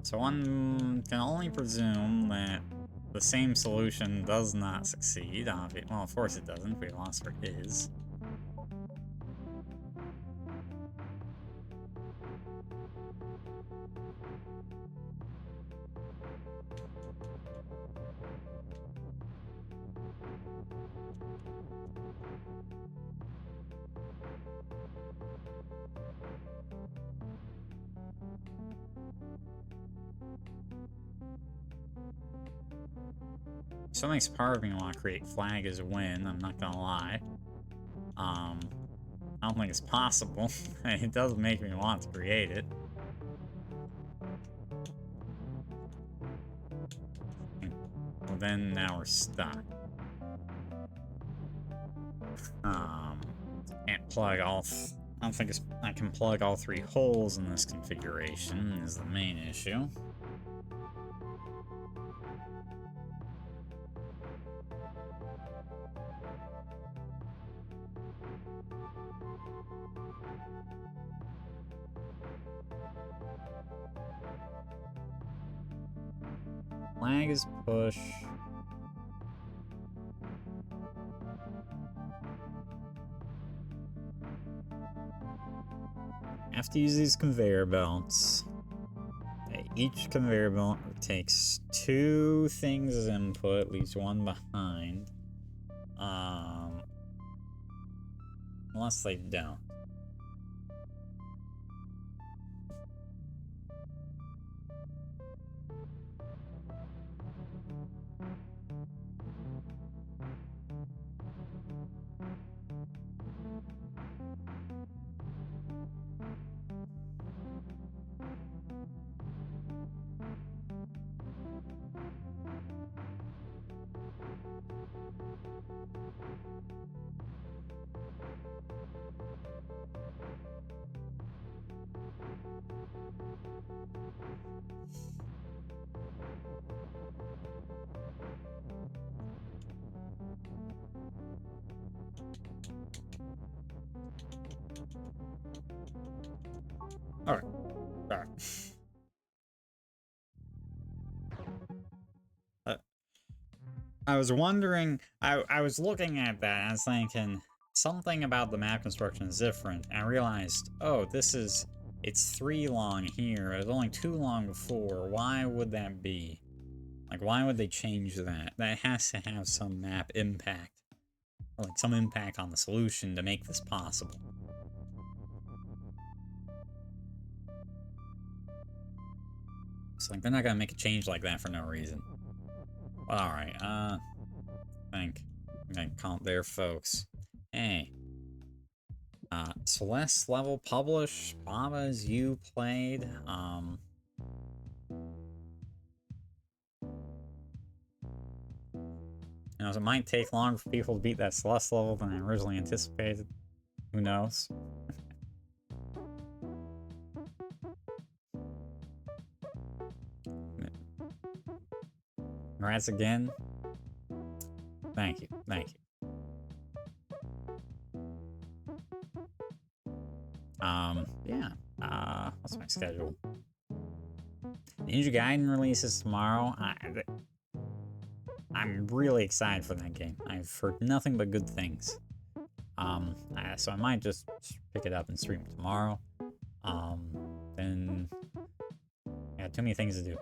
S1: So one can only presume that the same solution does not succeed. Well, of course it doesn't. We lost our is. So makes part of me want to create flag as a win, I'm not gonna lie. I don't think it's possible. It does make me want to create it. Well, then now we're stuck. Can't plug all. I don't think I can plug all 3 holes in this configuration. Is the main issue. Flag is push. Have to use these conveyor belts. Okay, each conveyor belt takes 2 things as input, leaves 1 behind. Unless they don't. Alright. Alright. I was wondering, I was looking at that and I was thinking, something about the map construction is different, and I realized, oh, it's 3 long here, it was only 2 long before, why would that be? Like, why would they change that? That has to have some map impact, or like some impact on the solution to make this possible. It's like, they're not gonna make a change like that for no reason. Well, alright, I think I'm gonna count there, folks. Hey. Celeste level publish, Babas, you played, you know, it might take longer for people to beat that Celeste level than I originally anticipated. Who knows? Congrats again. Thank you. Thank you. Yeah. What's my schedule? Ninja Gaiden releases tomorrow. I'm really excited for that game. I've heard nothing but good things. So I might just pick it up and stream it tomorrow. Then I got too many things to do.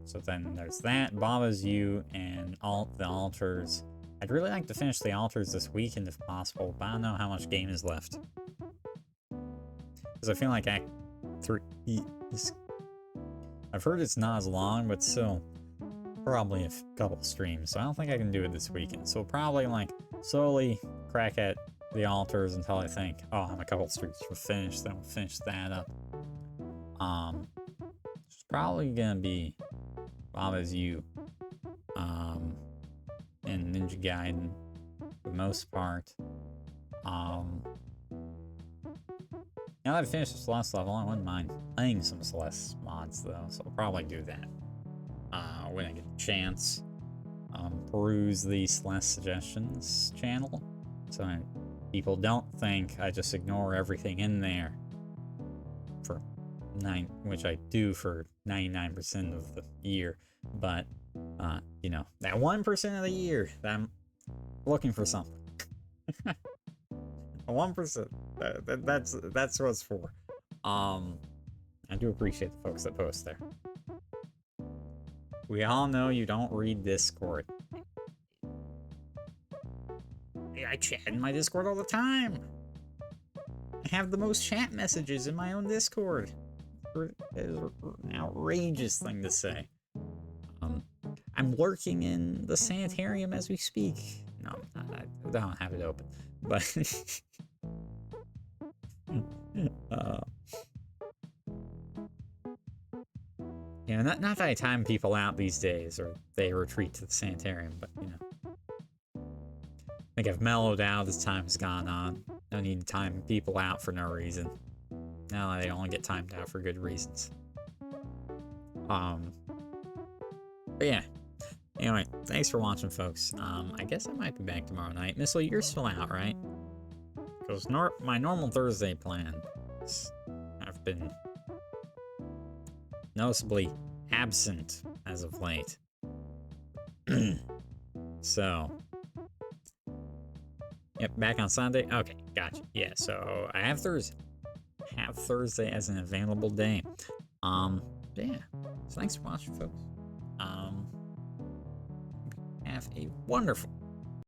S1: So then there's that, Baba's You, and the Altars. I'd really like to finish the Altars this weekend if possible, but I don't know how much game is left. Because I feel like Act 3 is... I've heard it's not as long, but still, probably a couple streams, so I don't think I can do it this weekend. So probably, like, slowly crack at the Altars until I think, oh, I have a couple streams to finish, then we'll finish that up. It's probably gonna be Baba's You, and Ninja Gaiden for the most part. Now that I've finished the Celeste level, I wouldn't mind playing some Celeste mods though, so I'll probably do that when I get the chance. Peruse the Celeste suggestions channel, so people don't think I just ignore everything in there for which I do for 99% of the year, but you know, that 1% of the year that I'm looking for something. 1%. That's what it's for. I do appreciate the folks that post there. We all know you don't read Discord. I chat in my Discord all the time. I have the most chat messages in my own Discord. It is an outrageous thing to say. I'm lurking in the sanitarium as we speak. No, I don't have it open, but Yeah, not that I time people out these days, or they retreat to the sanitarium, but, you know. I think I've mellowed out as time's gone on. No need to time people out for no reason. Now they only get timed out for good reasons. But yeah. Anyway, thanks for watching, folks. I guess I might be back tomorrow night. Missile, you're still out, right? Because my normal Thursday plan I've been noticeably absent as of late. So, yep, back on Sunday. Okay, gotcha. Yeah, so I have Thursday as an available day. Yeah. So thanks for watching, folks. Have a wonderful